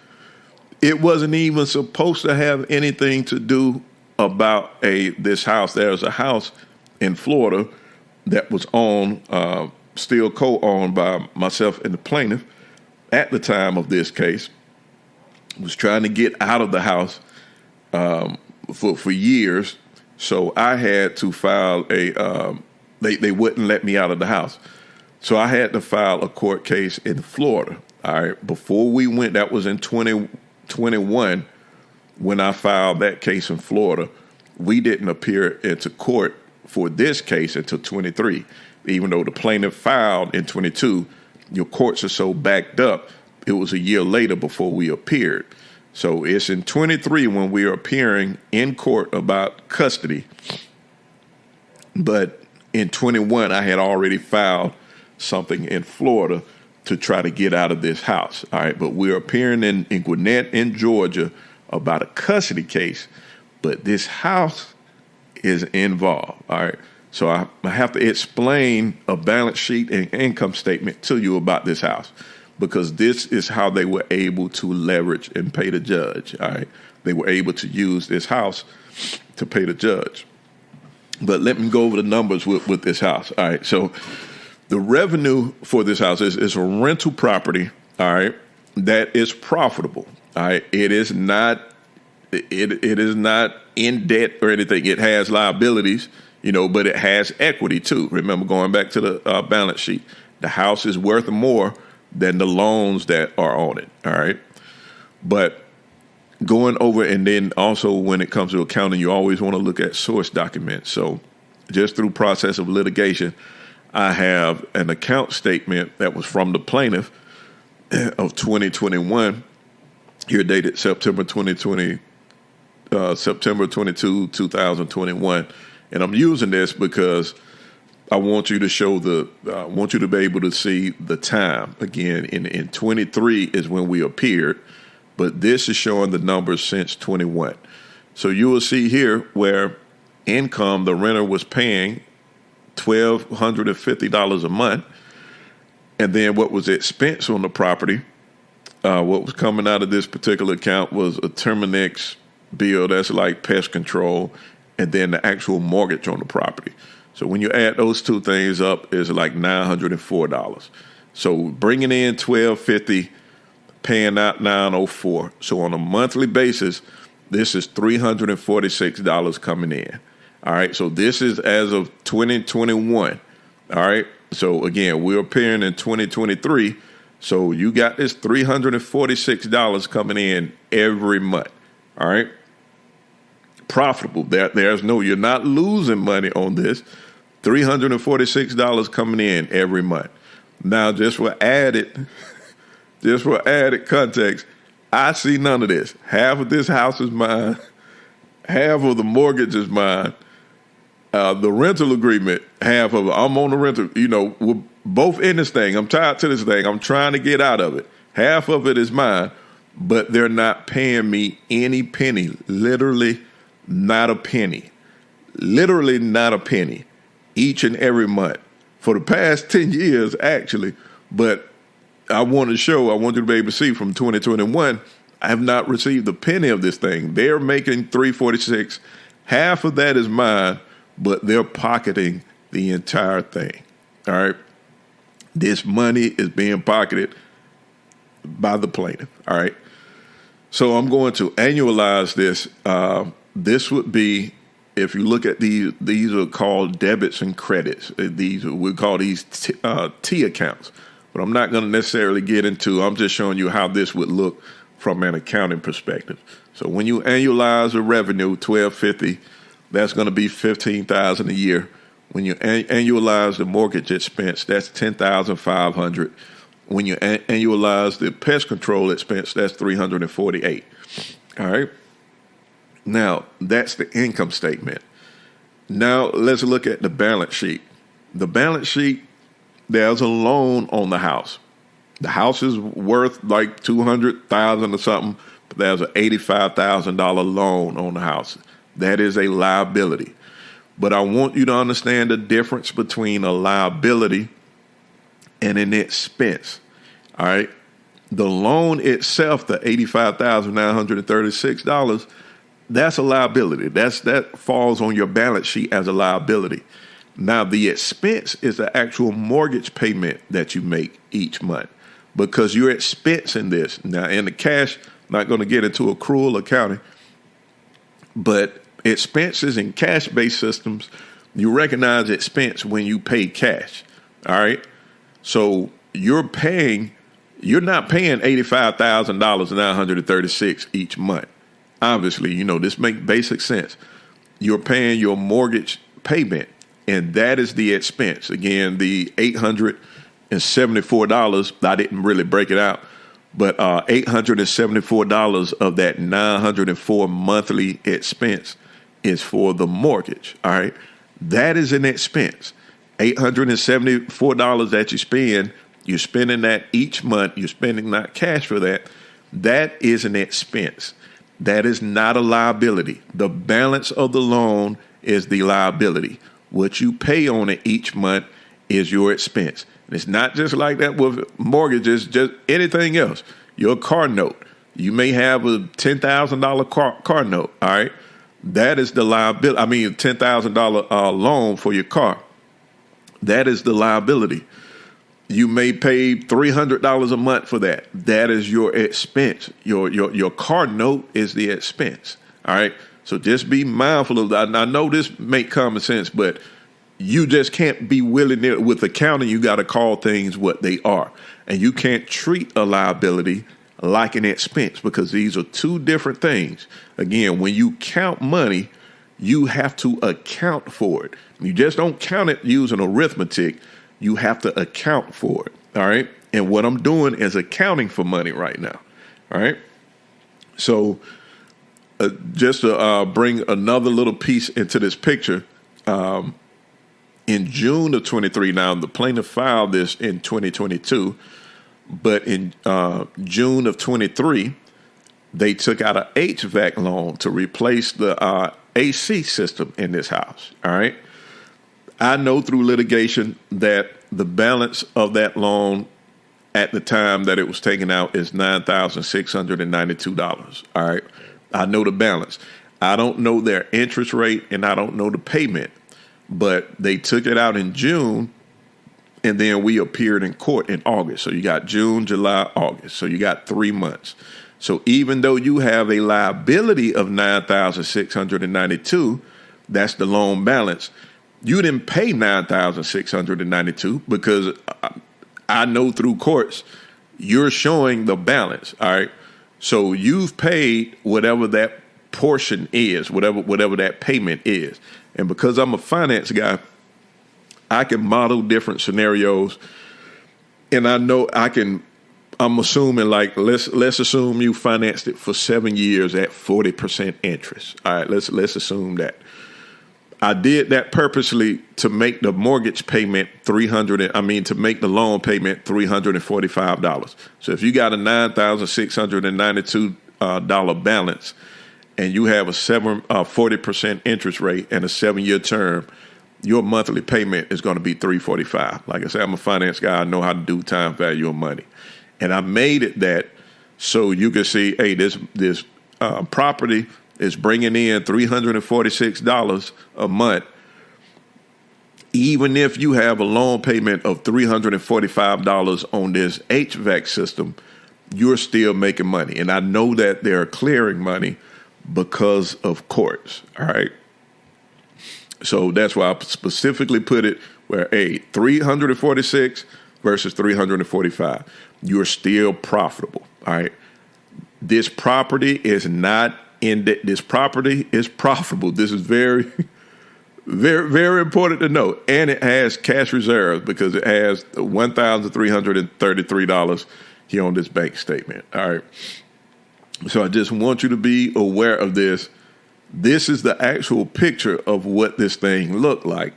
Speaker 1: It wasn't even supposed to have anything to do about this house. There's a house in Florida that was still co-owned by myself and the plaintiff at the time of this case. Was trying to get out of the house for years, so I had to file they wouldn't let me out of the house. So I had to file a court case in Florida. All right. Before we went, that was in 2021 when I filed that case in Florida. We didn't appear into court for this case until 23. Even though the plaintiff filed in 22, your courts are so backed up, it was a year later before we appeared. So it's in 23 when we are appearing in court about custody. But in 21, I had already filed something in Florida to try to get out of this house. All right, but we're appearing in Gwinnett in Georgia about a custody case, but this house is involved. All right, so I have to explain a balance sheet and income statement to you about this house, because this is how they were able to leverage and pay the judge. All right, they were able to use this house to pay the judge. But let me go over the numbers with this house. All right, so the revenue for this house is a rental property, all right, that is profitable. All right, it is not in debt or anything. It has liabilities, but it has equity too. Remember, going back to the balance sheet, the house is worth more than the loans that are on it. All right, but going over, and then also when it comes to accounting, you always want to look at source documents. So just through process of litigation, I have an account statement that was from the plaintiff of 2021, here dated September 22, 2021. And I'm using this because I want you to want you to be able to see the time. Again, in 23 is when we appeared, but this is showing the numbers since 21. So you will see here where income, the renter was paying $1,250 a month. And then what was expense on the property, what was coming out of this particular account was a Terminix bill, that's like pest control, and then the actual mortgage on the property. So when you add those two things up, it's like $904. So bringing in $1,250, paying out $904. So on a monthly basis, this is $346 coming in. All right, so this is as of 2021. All right, so again, we're appearing in 2023. So you got this $346 coming in every month. All right, profitable. You're not losing money on this. $346 coming in every month. Now, just for added context, I see none of this. Half of this house is mine. Half of the mortgage is mine. The rental agreement, half of it, I'm on the rental. We're both in this thing. I'm tied to this thing. I'm trying to get out of it. Half of it is mine, but they're not paying me any penny. Literally not a penny. Literally not a penny each and every month for the past 10 years, actually. But I want you to be able to see from 2021, I have not received a penny of this thing. They're making $346. Half of that is mine, but they're pocketing the entire thing. All right. This money is being pocketed by the plaintiff. All right. So I'm going to annualize this. This would be, if you look at these are called debits and credits. We call these T accounts, but I'm not going to necessarily get into, I'm just showing you how this would look from an accounting perspective. So when you annualize the revenue, $1,250, that's going to be $15,000 a year. When you annualize the mortgage expense, that's $10,500. When you annualize the pest control expense, that's $348. All right. Now that's the income statement. Now let's look at the balance sheet. The balance sheet, there's a loan on the house. The house is worth like $200,000 or something, but there's an $85,000 loan on the house. That is a liability. But I want you to understand the difference between a liability and an expense. All right. The loan itself, the $85,936, that's a liability. That falls on your balance sheet as a liability. Now, the expense is the actual mortgage payment that you make each month, because you're expensing this. Now, in the cash, not going to get into accrual accounting, but expenses in cash-based systems, you recognize expense when you pay cash. All right. So you're not paying $85,936 each month. Obviously, this makes basic sense. You're paying your mortgage payment, and that is the expense. Again, the $874, I didn't really break it out, but $874 of that $904 monthly expense is for the mortgage. All right. That is an expense. $874 that you spend You're spending that each month. You're spending not cash for that. That is an expense. That is not a liability. The balance of the loan is the liability. What you pay on it each month is your expense. And it's not just like that with mortgages, just anything else. Your car note. You may have a $10,000 car note, all right? That is the liability. I mean, $10,000 loan for your car. That is the liability. You may pay $300 a month for that. That is your expense. Your car note is the expense, all right? So just be mindful of that. I know this make common sense, but you just can't be willing with accounting. You got to call things what they are. And you can't treat a liability like an expense because these are two different things. Again, when you count money, you have to account for it. You just don't count it using arithmetic. You have to account for it. All right. And what I'm doing is accounting for money right now. All right. So just to bring another little piece into this picture, in June of 23, now the plaintiff filed this in 2022, but in June of 23, they took out an HVAC loan to replace the AC system in this house. All right. I know through litigation that the balance of that loan at the time that it was taken out is $9,692. All right. I know the balance. I don't know their interest rate and I don't know the payment, but they took it out in June and then we appeared in court in August. So you got June, July, August. So you got 3 months. So even though you have a liability of $9,692, that's the loan balance. You didn't pay $9,692 because I know through courts, you're showing the balance. All right. So you've paid whatever that portion is, whatever that payment is. And because I'm a finance guy, I can model different scenarios. And I know I'm assuming like, let's assume you financed it for 7 years at 40% interest. All right. Let's assume that. I did that purposely to make the mortgage payment to make the loan payment $345. So if you got a $9,692 balance and you have a 40% interest rate and a 7-year term, your monthly payment is going to be $345. Like I said, I'm a finance guy. I know how to do time value of money. And I made it that so you can see, hey, this property is bringing in $346 a month. Even if you have a loan payment of $345 on this HVAC system, you're still making money. And I know that they're clearing money because of courts. All right. So that's why I specifically put it where, hey, 346 versus 345, you're still profitable. All right. This property is not this property is profitable. This is very, very, very important to note. And it has cash reserves because it has $1,333 here on this bank statement. All right. So I just want you to be aware of this. This is the actual picture of what this thing looked like.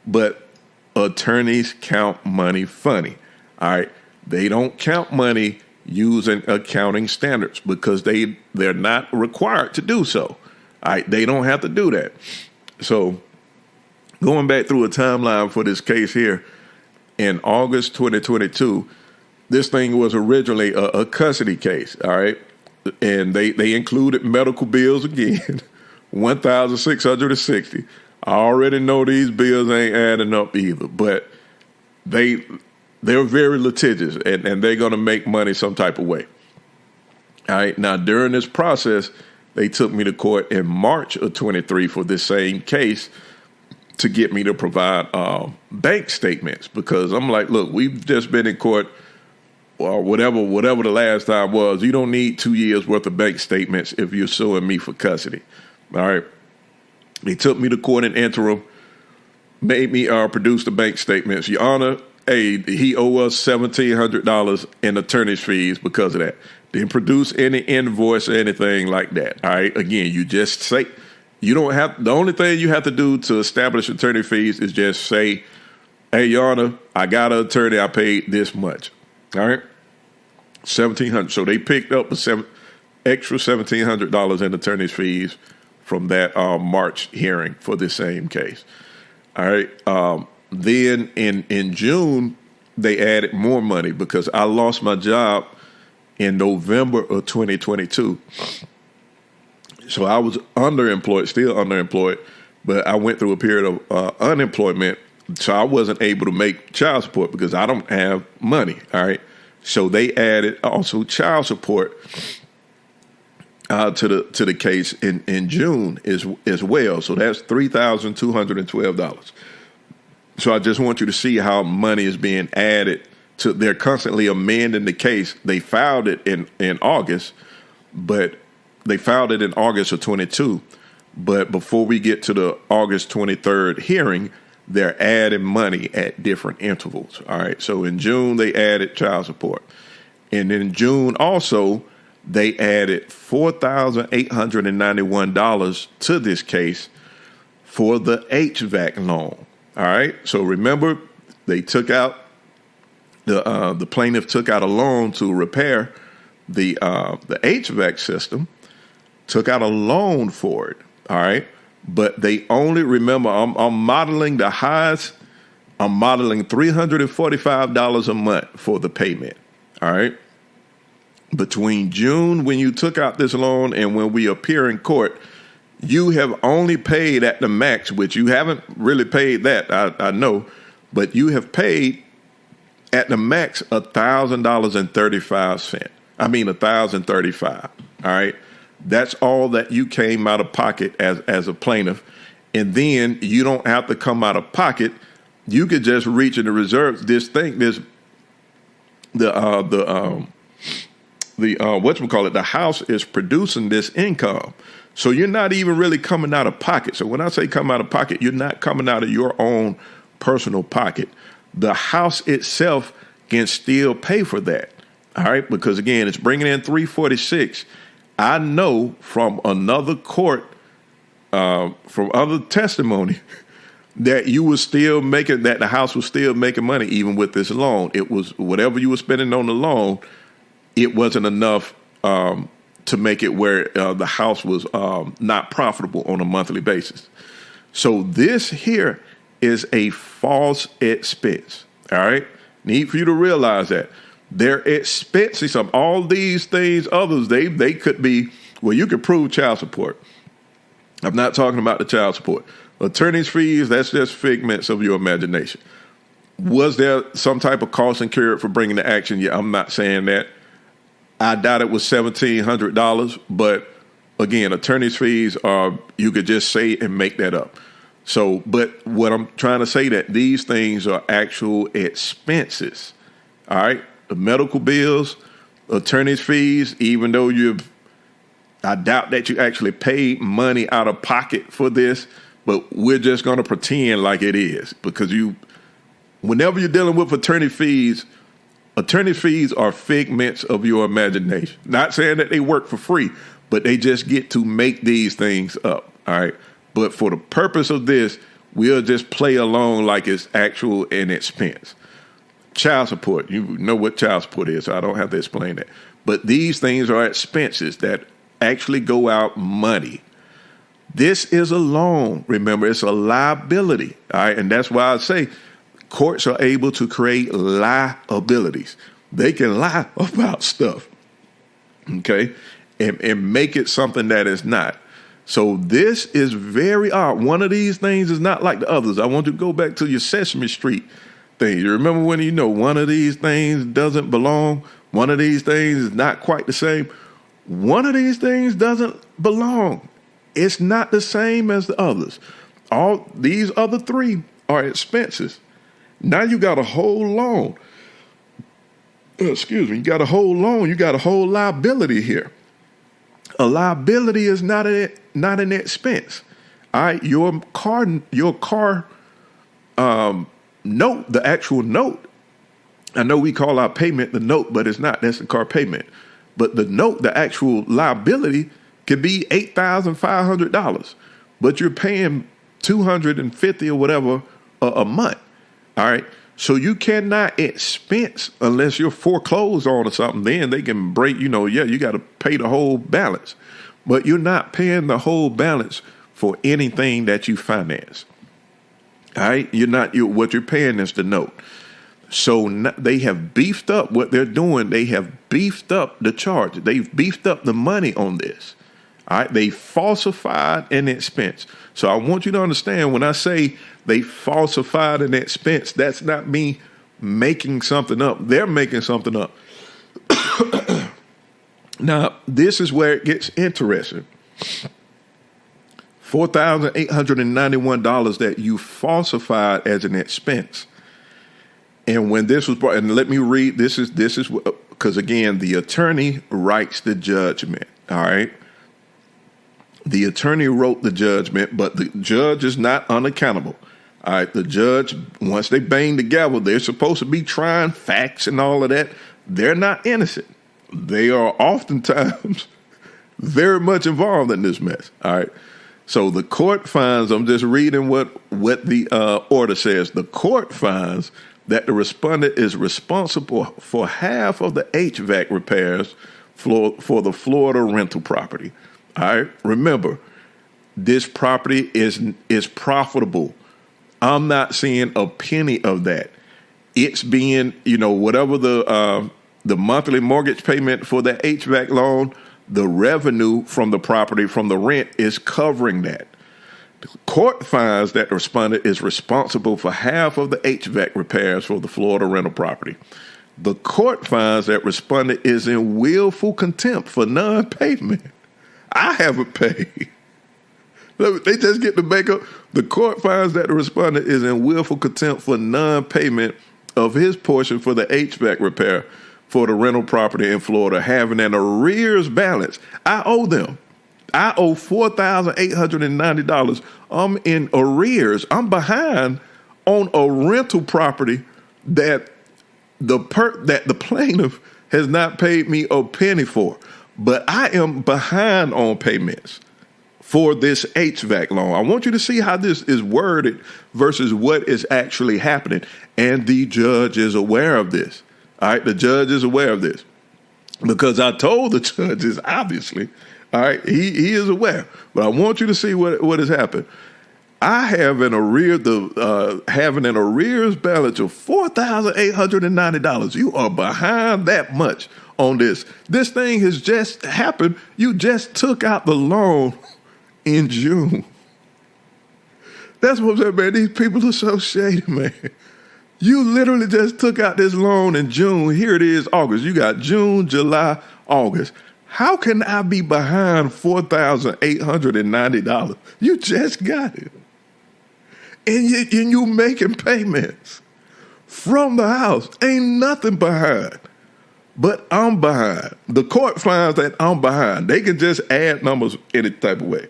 Speaker 1: But attorneys count money funny. All right. They don't count money using accounting standards because they're not required to do so. All right, they don't have to do that. So going back through a timeline for this case here, in August 2022, this thing was originally a custody case, all right? And they included medical bills again, $1,660. I already know these bills ain't adding up either, but they're very litigious, and they're going to make money some type of way. All right. Now, during this process, they took me to court in March of 23 for this same case to get me to provide bank statements because I'm like, look, we've just been in court or whatever the last time was. You don't need 2 years worth of bank statements if you're suing me for custody. All right. They took me to court in interim, made me produce the bank statements. Your Honor, hey, he owe us $1,700 in attorney's fees because of that. Didn't produce any invoice or anything like that. All right. Again, you just say you don't have. The only thing you have to do to establish attorney fees is just say Hey, Your Honor, I got an attorney. I paid this much. All right, $1,700. So they picked up extra $1,700 in attorney's fees from that March hearing for the same case. All right. Then in June, they added more money because I lost my job in November of 2022. So I was underemployed, still underemployed, but I went through a period of unemployment. So I wasn't able to make child support because I don't have money. All right. So they added also child support to the case in June as well. So that's $3,212. So I just want you to see how money is being added to. They're constantly amending the case. They filed it in August, but they filed it in August of 22. But before we get to the August 23rd hearing, they're adding money at different intervals. All right. So in June, they added child support. And in June also, they added $4,891 to this case for the HVAC loan. All right. So remember, they took out the plaintiff took out a loan to repair the HVAC system, took out a loan for it. All right. But they only, remember, I'm modeling the highest. I'm modeling $345 a month for the payment. All right. Between June, when you took out this loan, and when we appear in court, you have only paid at the max, which you haven't really paid that, I know, but you have paid at the max $1,035. I mean, $1,035. All right. That's all that you came out of pocket as a plaintiff. And then you don't have to come out of pocket. You could just reach in the reserves. The house is producing this income. So you're not even really coming out of pocket. So when I say come out of pocket, you're not coming out of your own personal pocket. The house itself can still pay for that. All right. Because again, it's bringing in $346. I know from another court, from other testimony, that you were still making, that the house was still making money even with this loan. It was whatever you were spending on the loan, it wasn't enough to make it where the house was not profitable on a monthly basis. So this here is a false expense. All right. Need for you to realize that. They're expenses. All these things, others, they could be, well, you could prove child support. I'm not talking about the child support. Attorney's fees, that's just figments of your imagination. Was there some type of cost incurred for bringing the action? Yeah, I'm not saying that. I doubt it was $1,700, but again, attorney's fees are, you could just say and make that up. So, but what I'm trying to say, that these things are actual expenses. All right. The medical bills, attorney's fees, even though I doubt that you actually paid money out of pocket for this, but we're just going to pretend like it is, because whenever you're dealing with attorney fees are figments of your imagination. Not saying that they work for free, but they just get to make these things up. All right. But for the purpose of this, we'll just play along like it's actual an expense. Child support, you know what child support is, so I don't have to explain that. But these things are expenses that actually go out money. This is a loan. Remember, it's a liability. All right. And that's why I say courts are able to create liabilities. They can lie about stuff. Okay. And make it something that is not. So this is very odd. One of these things is not like the others. I want you to go back to your Sesame Street thing. You remember when one of these things doesn't belong? One of these things is not quite the same. One of these things doesn't belong. It's not the same as the others. All these other three are expenses. Now you got a whole loan. Excuse me. You got a whole loan. You got a whole liability here. A liability is not an expense. All right. Your car note, the actual note. I know we call our payment the note, but it's not. That's the car payment. But the note, the actual liability, could be $8,500, but you're paying $250 or whatever a month. All right. So you cannot expense unless you're foreclosed on or something. Then they can break, you got to pay the whole balance. But you're not paying the whole balance for anything that you finance. All right. What you're paying is the note. So they have beefed up what they're doing. They have beefed up the charge. They've beefed up the money on this. All right. They falsified an expense. So I want you to understand when I say they falsified an expense, that's not me making something up. They're making something up. Now, this is where it gets interesting. $4,891 that you falsified as an expense. And when this was brought, and let me read, this is because again, the attorney writes the judgment. All right. The attorney wrote the judgment, but the judge is not unaccountable. All right. The judge, once they bang the gavel, they're supposed to be trying facts and all of that. They're not innocent. They are oftentimes very much involved in this mess. All right. So the court finds, I'm just reading what the order says. The court finds that the respondent is responsible for half of the HVAC repairs for the Florida rental property. All right. Remember, this property is profitable. I'm not seeing a penny of that. It's being, whatever the monthly mortgage payment for the HVAC loan, the revenue from the property, from the rent, is covering that. The court finds that the respondent is responsible for half of the HVAC repairs for the Florida rental property. The court finds that respondent is in willful contempt for non-payment. I haven't paid. They just get the makeup. The court finds that the respondent is in willful contempt for non-payment of his portion for the HVAC repair for the rental property in Florida, having an arrears balance. I owe them. I owe $4,890. I'm in arrears. I'm behind on a rental property that the plaintiff has not paid me a penny for. But I am behind on payments for this HVAC loan. I want you to see how this is worded versus what is actually happening. And the judge is aware of this. All right, the judge is aware of this because I told the judges, obviously. All right, he is aware. But I want you to see what has happened. I have having an arrears balance of $4,890. You are behind that much on this. This thing has just happened. You just took out the loan in June. That's what I'm saying, man. These people are so shady, man. You literally just took out this loan in June. Here it is, August. You got June, July, August. How can I be behind $4,890? You just got it. And you making payments from the house. Ain't nothing behind. But I'm behind. The court finds that I'm behind. They can just add numbers any type of way.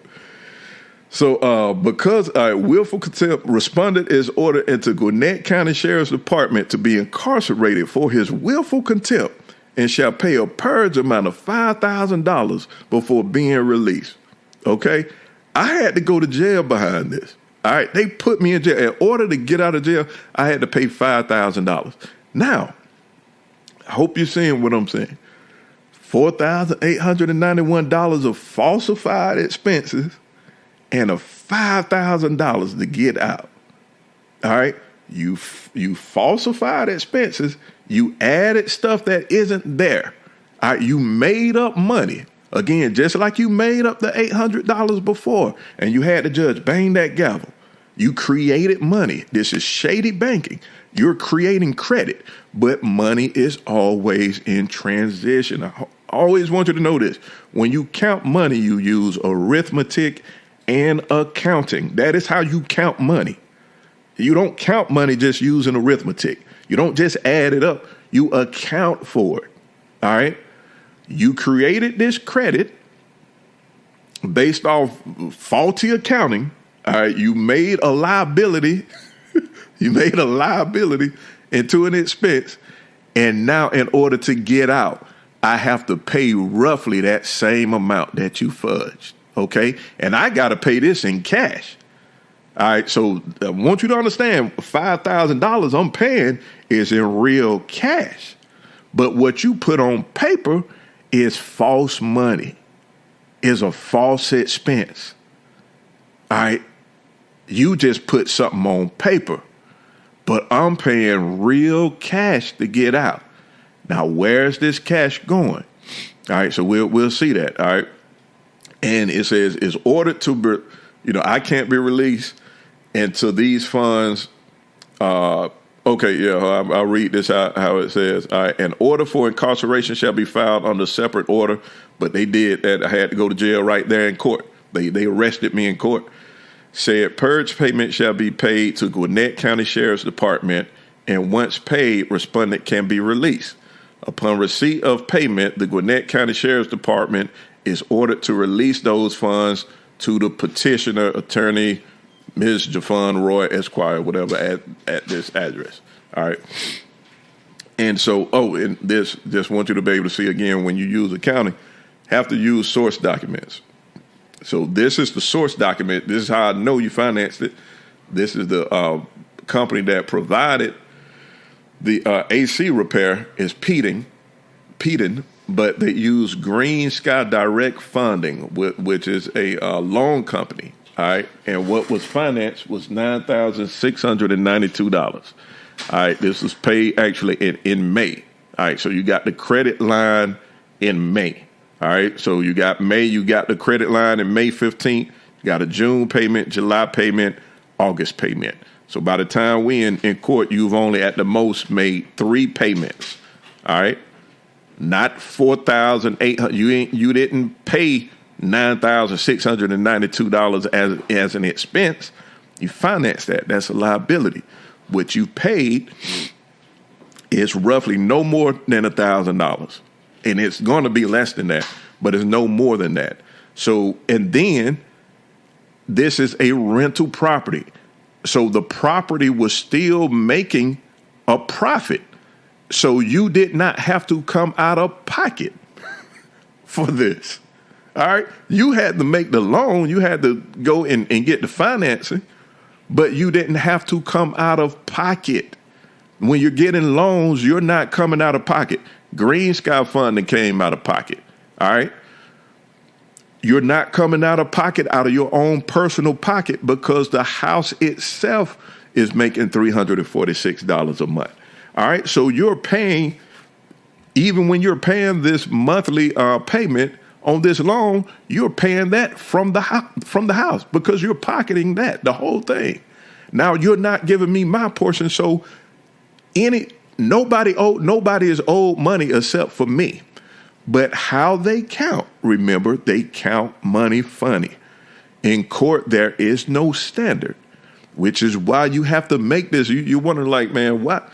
Speaker 1: So because willful contempt, respondent is ordered into Gwinnett County Sheriff's Department to be incarcerated for his willful contempt and shall pay a purge amount of $5,000 before being released. Okay? I had to go to jail behind this. All right? They put me in jail. In order to get out of jail, I had to pay $5,000. Now, I hope you're seeing what I'm saying. $4,891 of falsified expenses and of $5,000 to get out. All right? You falsified expenses. You added stuff that isn't there. All right? You made up money. Again, just like you made up the $800 before and you had the judge bang that gavel. You created money. This is shady banking. You're creating credit, but money is always in transition. I always want you to know this. When you count money, you use arithmetic and accounting. That is how you count money. You don't count money just using arithmetic. You don't just add it up. You account for it. All right? You created this credit based off faulty accounting. All right? You made a liability. You made a liability into an expense. And now in order to get out, I have to pay roughly that same amount that you fudged. Okay? And I got to pay this in cash. All right, so I want you to understand, $5,000 I'm paying is in real cash. But what you put on paper is false money, is a false expense. All right, you just put something on paper, but I'm paying real cash to get out. Now, where's this cash going? All right, so we'll see that. All right, and it says is ordered to be, I can't be released until these funds. Okay, yeah, I'll read this how it says. All right, an order for incarceration shall be filed under separate order, but they did that. I had to go to jail right there in court. They arrested me in court. Said purge payment shall be paid to Gwinnett County Sheriff's Department, and once paid, respondent can be released. Upon receipt of payment, the Gwinnett County Sheriff's Department is ordered to release those funds to the petitioner, attorney, Ms. Javon Roy, Esquire, whatever, at this address. All right. And so, and this, just want you to be able to see again, when you use accounting, have to use source documents. So this is the source document. This is how I know you financed it. This is the company that provided the AC repair is Peden, but they use Green Sky Direct Funding, which is a loan company. All right, and what was financed was $9,692. All right, this was paid actually in May. All right, so you got the credit line in May. All right, so you got May, you got the credit line in May 15th. You got a June payment, July payment, August payment. So by the time we in court, you've only at the most made 3 payments. All right, not $4,800. You didn't pay $9,692 as an expense. You finance that. That's a liability. What you paid is roughly no more than $1,000. And it's going to be less than that, but it's no more than that. So, and then this is a rental property. So the property was still making a profit. So you did not have to come out of pocket for this. All right. You had to make the loan. You had to go and get the financing, but you didn't have to come out of pocket. When you're getting loans, you're not coming out of pocket. Green Sky Funding came out of pocket. All right. You're not coming out of pocket, out of your own personal pocket, because the house itself is making $346 a month. All right. So you're paying, even when you're paying this monthly payment on this loan, you're paying that from the house because you're pocketing that, the whole thing. Now you're not giving me my portion. So nobody is owed money except for me. But how they count, remember, they count money funny. In court, there is no standard, which is why you have to make this. You wonder, like, man, what?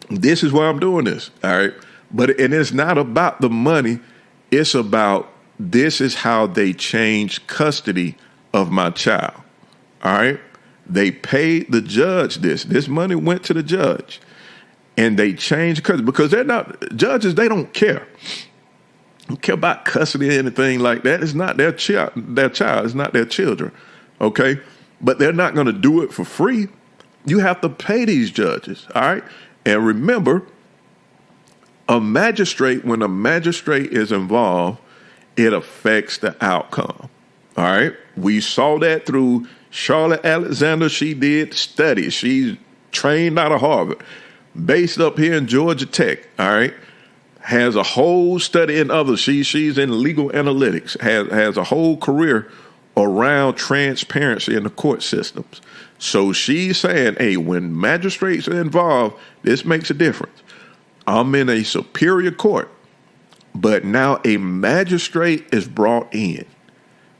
Speaker 1: This is why I'm doing this. All right. And it's not about the money. It's about, this is how they changed custody of my child. All right. They paid the judge this. This money went to the judge. And they changed custody because they're not judges. They don't care. They don't care about custody or anything like that. It's not their child. It's not their children. Okay. But they're not going to do it for free. You have to pay these judges. All right. And remember, when a magistrate is involved, it affects the outcome. All right. We saw that through Charlotte Alexander. She did studies. She's trained out of Harvard, based up here in Georgia Tech. All right. Has a whole study in others. She's in legal analytics, has a whole career around transparency in the court systems. So she's saying, hey, when magistrates are involved, this makes a difference. I'm in a superior court, but now a magistrate is brought in.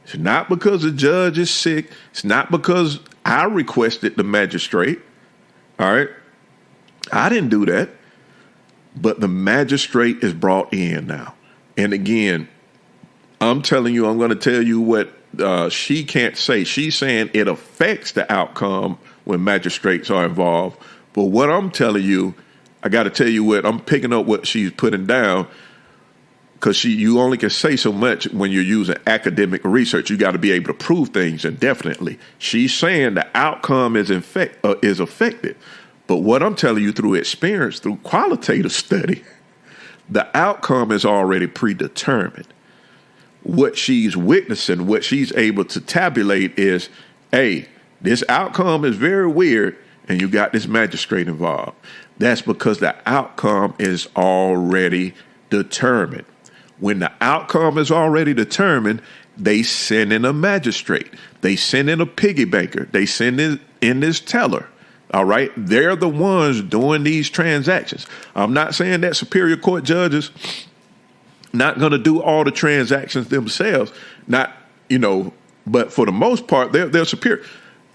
Speaker 1: It's not because the judge is sick. It's not because I requested the magistrate. All right. I didn't do that. But the magistrate is brought in now. And again, I'm telling you, I'm going to tell you what she can't say. She's saying it affects the outcome when magistrates are involved. But what I'm telling you, I got to tell you what, I'm picking up what she's putting down. because you only can say so much when you're using academic research. You got to be able to prove things indefinitely. She's saying the outcome is affected. But what I'm telling you through experience, through qualitative study, the outcome is already predetermined. What she's witnessing, what she's able to tabulate is, hey, this outcome is very weird, and you got this magistrate involved. That's because the outcome is already determined. When the outcome is already determined, they send in a magistrate. They send in a piggy banker. They send in this teller. All right. They're the ones doing these transactions. I'm not saying that superior court judges not going to do all the transactions themselves. Not, but for the most part, they're superior.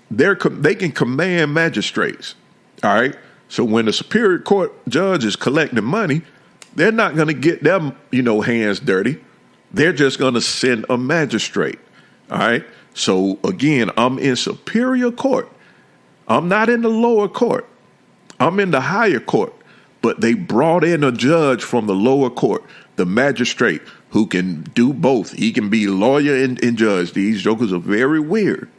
Speaker 1: They can command magistrates. All right. So when the superior court judge is collecting money, they're not going to get them, hands dirty. They're just going to send a magistrate. All right. So again, I'm in superior court. I'm not in the lower court. I'm in the higher court. But they brought in a judge from the lower court, the magistrate, who can do both. He can be lawyer and judge. These jokers are very weird.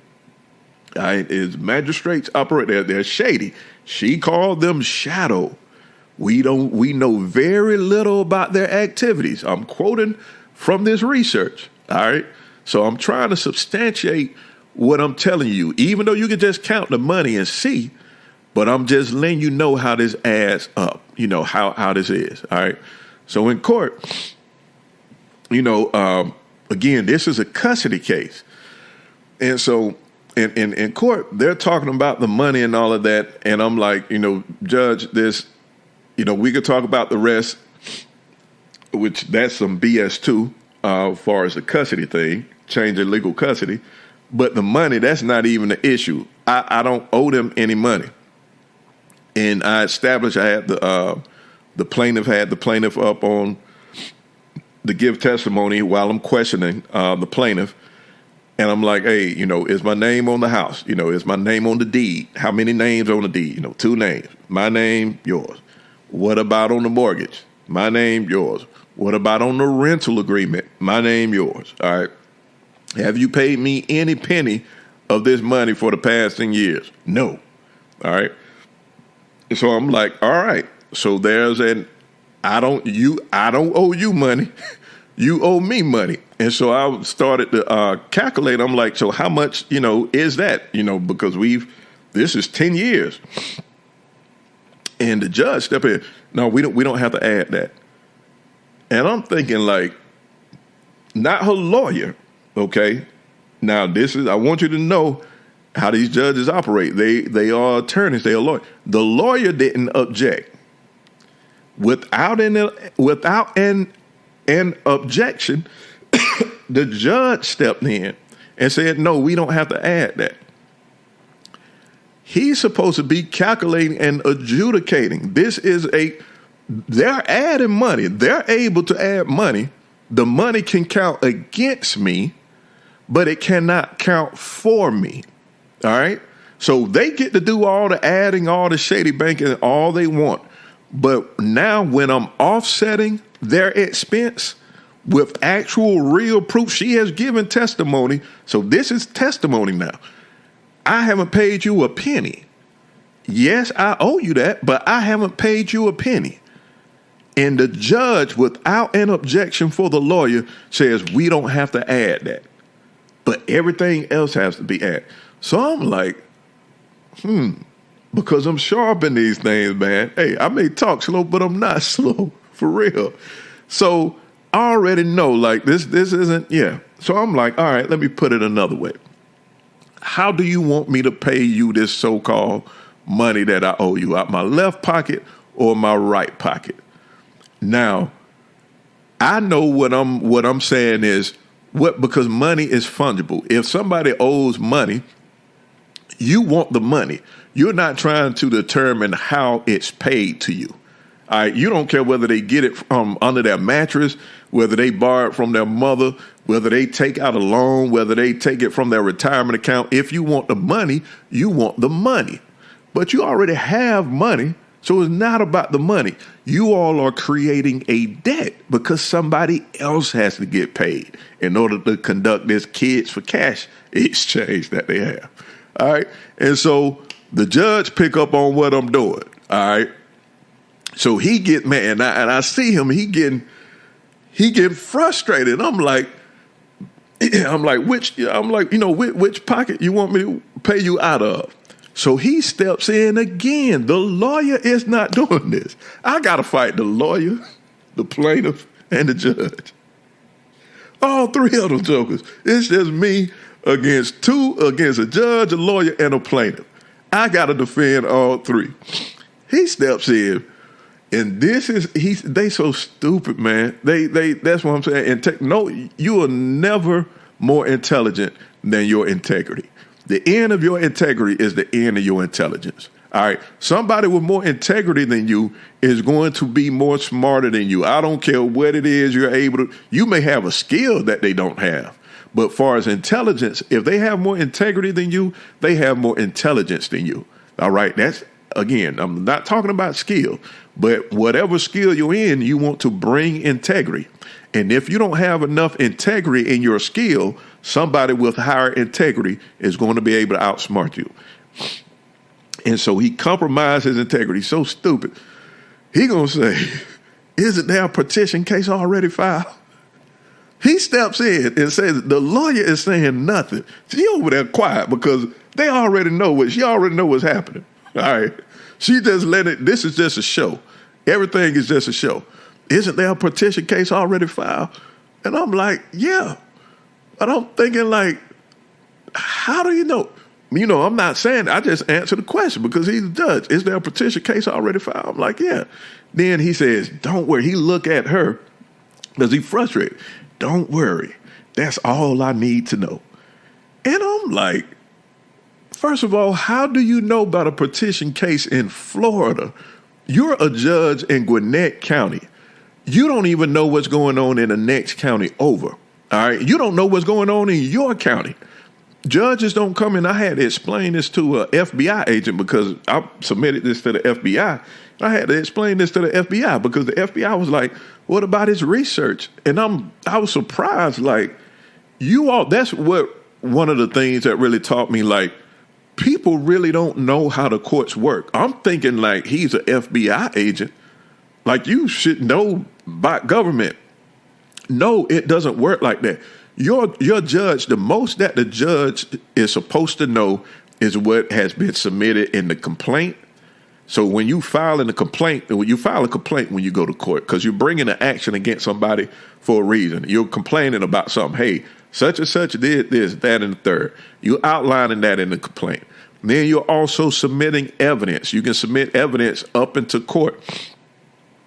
Speaker 1: All right. As magistrates operate, they're shady. She called them shadow. We know very little about their activities. I'm quoting from this research. All right. So I'm trying to substantiate what I'm telling you, even though you can just count the money and see, but I'm just letting you know how this adds up, how this is. All right. So in court, again, this is a custody case. And so in court, they're talking about the money and all of that. And I'm like, Judge, this, we could talk about the rest, which that's some BS too, as far as the custody thing, changing legal custody. But the money, that's not even the issue. I don't owe them any money. And I established I had the plaintiff up on to give testimony while I'm questioning the plaintiff. And I'm like, hey, is my name on the house? Is my name on the deed? How many names on the deed? 2 names. My name, yours. What about on the mortgage? My name, yours. What about on the rental agreement? My name, yours. All right. Have you paid me any penny of this money for the past 10 years? No. All right. So I'm like, all right. So there's I don't owe you money. You owe me money. And so I started to calculate. I'm like, so how much, is that? Because this is 10 years. And the judge stepped in. No, we don't have to add that. And I'm thinking like, not her lawyer. Okay. Now I want you to know how these judges operate. They are attorneys. They are lawyers. The lawyer didn't object. Without an objection, the judge stepped in and said, no, we don't have to add that. He's supposed to be calculating and adjudicating. They're adding money. They're able to add money. The money can count against me, but it cannot count for me. All right. So they get to do all the adding, all the shady banking, all they want. But now when I'm offsetting their expense with actual real proof, she has given testimony. So this is testimony now. I haven't paid you a penny. Yes, I owe you that, but I haven't paid you a penny. And the judge, without an objection for the lawyer, says we don't have to add that. But everything else has to be added. So I'm like, because I'm sharp in these things, man. Hey, I may talk slow, but I'm not slow, for real. So I already know, like, this isn't, yeah. So I'm like, all right, let me put it another way. How do you want me to pay you this so-called money that I owe you, out my left pocket or my right pocket? Now, I know what I'm saying is because money is fungible. If somebody owes money, you want the money. You're not trying to determine how it's paid to you. All right, you don't care whether they get it from under their mattress, whether they borrow it from their mother, whether they take out a loan, whether they take it from their retirement account. If you want the money, you want the money. But you already have money So it's not about the money. You all are creating a debt because somebody else has to get paid in order to conduct this kids for cash exchange that they have. All right. And so the judge pick up on what I'm doing. All right. So he get mad, and I see him. He getting frustrated. I'm like, which pocket you want me to pay you out of? So he steps in again. The lawyer is not doing this. I got to fight the lawyer, the plaintiff, and the judge. All three of them jokers. It's just me against a judge, a lawyer, and a plaintiff. I got to defend all three. He steps in, and they so stupid, man. They that's what I'm saying. And you are never more intelligent than your integrity. The end of your integrity is the end of your intelligence. All right. Somebody with more integrity than you is going to be more smarter than you. I don't care what it is you're able to. You may have a skill that they don't have. But far as intelligence, if they have more integrity than you, they have more intelligence than you. All right. That's, again, I'm not talking about skill, but whatever skill you're in, you want to bring integrity. And if you don't have enough integrity in your skill, somebody with higher integrity is going to be able to outsmart you. And so he compromised his integrity. So stupid. He going to say, isn't there a petition case already filed? He steps in and says, the lawyer is saying nothing. She over there quiet because she already know what's happening. All right. She just this is just a show. Everything is just a show. Isn't there a petition case already filed? And I'm like, yeah. But I'm thinking like, how do you know? I'm not saying, I just answer the question because he's the judge. Is there a petition case already filed? I'm like, yeah. Then he says, don't worry. He look at her because he's frustrated. Don't worry. That's all I need to know. And I'm like, first of all, how do you know about a petition case in Florida? You're a judge in Gwinnett County. You don't even know what's going on in the next county over. All right. You don't know what's going on in your county. Judges don't come in. I had to explain this to an FBI agent because I submitted this to the FBI. I had to explain this to the FBI because the FBI was like, what about his research? And I was surprised. Like, that's what one of the things that really taught me, like, people really don't know how the courts work. I'm thinking like he's an FBI agent. Like, you should know about government. No, it doesn't work like that. Your judge, the most that the judge is supposed to know is what has been submitted in the complaint. So when you file a complaint when you go to court, because you're bringing an action against somebody for a reason. You're complaining about something. Hey, such and such did this, that, and the third. You're outlining that in the complaint. Then you're also submitting evidence. You can submit evidence up into court.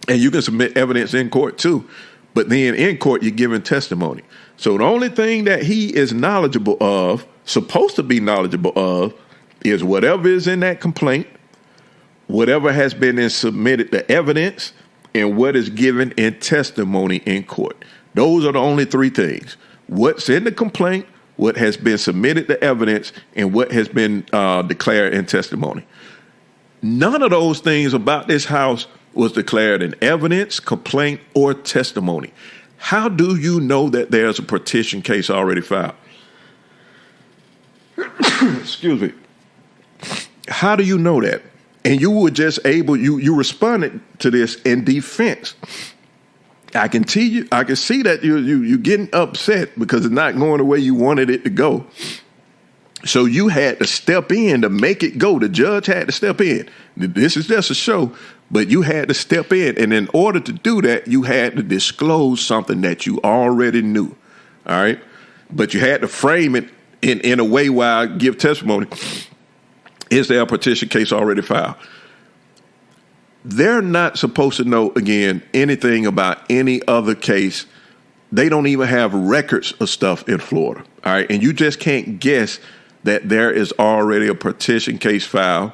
Speaker 1: And you can submit evidence in court too. But then in court, you're giving testimony. So the only thing that he is knowledgeable of, supposed to be knowledgeable of, is whatever is in that complaint, whatever has been submitted the evidence, and what is given in testimony in court. Those are the only three things. What's in the complaint, what has been submitted the evidence, and what has been declared in testimony. None of those things about this house was declared in evidence, complaint, or testimony. How do you know that there's a petition case already filed? Excuse me. How do you know that? And you were just you responded to this in defense. I can see that you're getting upset because it's not going the way you wanted it to go. So you had to step in to make it go. The judge had to step in. This is just a show, but you had to step in. And in order to do that, you had to disclose something that you already knew. All right. But you had to frame it in a way where I give testimony. Is there a petition case already filed? They're not supposed to know, again, anything about any other case. They don't even have records of stuff in Florida. All right. And you just can't guess that there is already a petition case filed.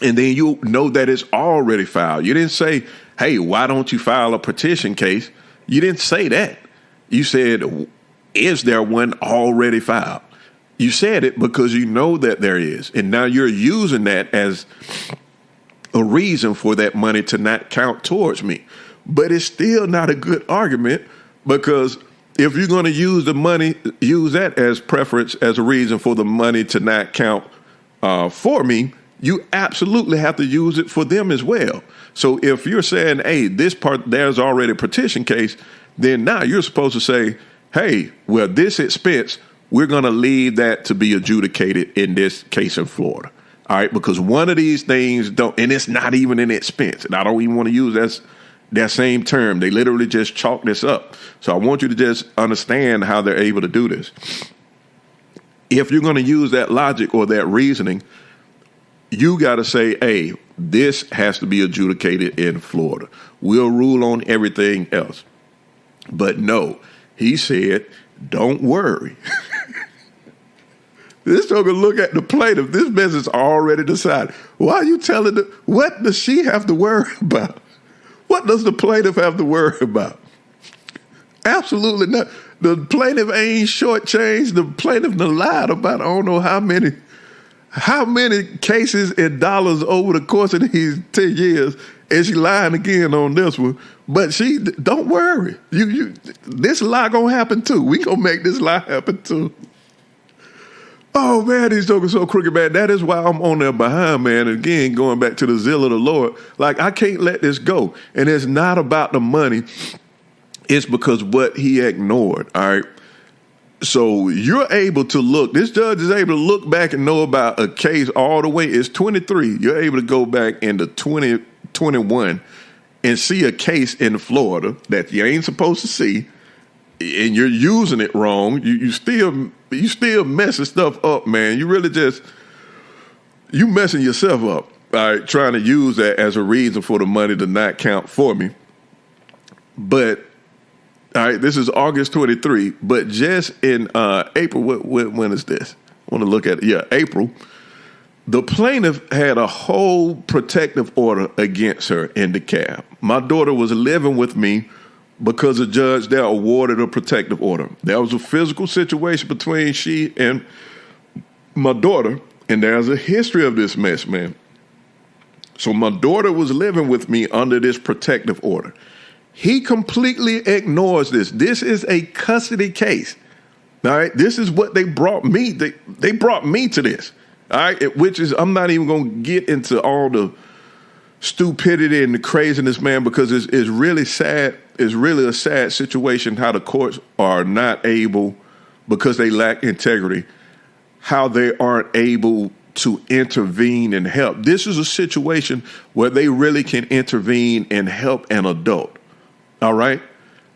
Speaker 1: And then you know that it's already filed. You didn't say, hey, why don't you file a petition case? You didn't say that. You said, is there one already filed? You said it because you know that there is. And now you're using that as a reason for that money to not count towards me. But it's still not a good argument, because if you're going to use the money, use that as preference, as a reason for the money to not count for me, you absolutely have to use it for them as well. So if you're saying, hey, this part, there's already a petition case, then now you're supposed to say, hey, well, this expense, we're going to leave that to be adjudicated in this case in Florida. All right, because one of these things don't, and it's not even an expense, and I don't even want to use that same term. They literally just chalk this up. So I want you to just understand how they're able to do this. If you're going to use that logic or that reasoning, you got to say, hey, this has to be adjudicated in Florida. We'll rule on everything else. But no, he said, don't worry. This joker look at the plaintiff. This business already decided. Why are you telling them? What does she have to worry about? What does the plaintiff have to worry about? Absolutely not. The plaintiff ain't shortchanged. The plaintiff done lied about I don't know how many cases in dollars over the course of these 10 years, and she lying again on this one. But she, don't worry. This lie gonna happen too. We gonna make this lie happen too. Oh man, these jokers so crooked, man. That is why I'm on there behind, man. And again, going back to the zeal of the Lord, like I can't let this go. And it's not about the money. It's because what he ignored. All right. So you're able to look, this judge is able to look back and know about a case all the way. It's 23. You're able to go back into 2021 and see a case in Florida that you ain't supposed to see, and you're using it wrong. You still messing stuff up, man. You really you messing yourself up, all right, trying to use that as a reason for the money to not count for me. But all right, this is August 23, but just in April, when is this? I want to look at it. Yeah, April. The plaintiff had a whole protective order against her in DeKalb. My daughter was living with me because the judge there awarded a protective order. There was a physical situation between she and my daughter, and there's a history of this mess, man. So my daughter was living with me under this protective order. He completely ignores this. This is a custody case. All right. This is what they brought me. They brought me to this. All right. Which is, I'm not even going to get into all the stupidity and the craziness, man, because it's really sad. It's really a sad situation how the courts are not able, because they lack integrity, how they aren't able to intervene and help. This is a situation where they really can intervene and help an adult. All right.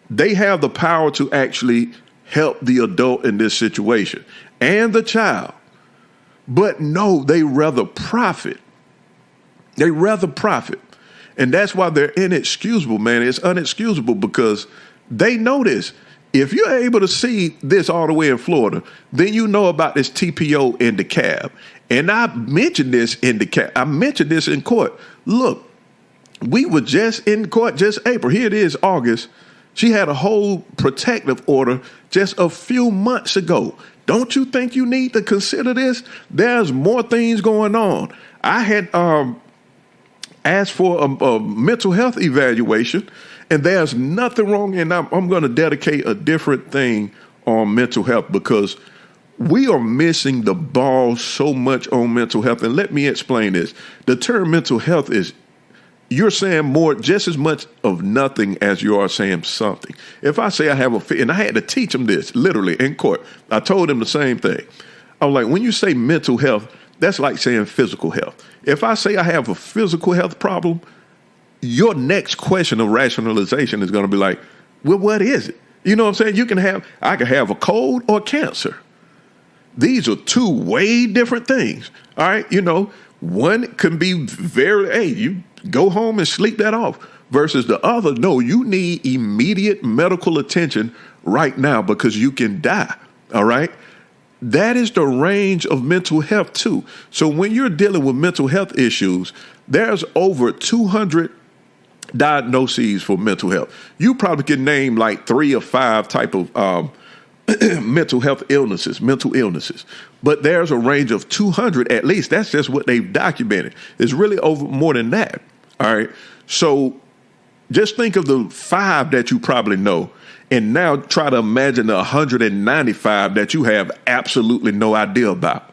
Speaker 1: They have the power to actually help the adult in this situation and the child. But no, they rather profit. They rather profit. And that's why they're inexcusable, man. It's unexcusable because they know this. If you're able to see this all the way in Florida, then you know about this TPO in DeKalb. And I mentioned this in DeKalb. I mentioned this in court. Look. We were just in court, just April. Here it is, August. She had a whole protective order just a few months ago. Don't you think you need to consider this? There's more things going on. I had asked for a mental health evaluation, and there's nothing wrong. And I'm going to dedicate a different thing on mental health because we are missing the ball so much on mental health. And let me explain this. The term mental health is, you're saying more, just as much of nothing as you are saying something. If I say I have a fit, and I had to teach them this literally in court, I told them the same thing. I was like, when you say mental health, that's like saying physical health. If I say I have a physical health problem, your next question of rationalization is going to be like, well, what is it? You know what I'm saying? I can have a cold or cancer. These are two way different things. All right. You know, one can be you go home and sleep that off, versus the other, no, you need immediate medical attention right now because you can die, all right? That is the range of mental health too. So when you're dealing with mental health issues, there's over 200 diagnoses for mental health. You probably can name like 3 or 5 type of mental illnesses. But there's a range of 200 at least. That's just what they've documented. It's really over more than that. All right. So just think of the 5 that you probably know, and now try to imagine the 195 that you have absolutely no idea about.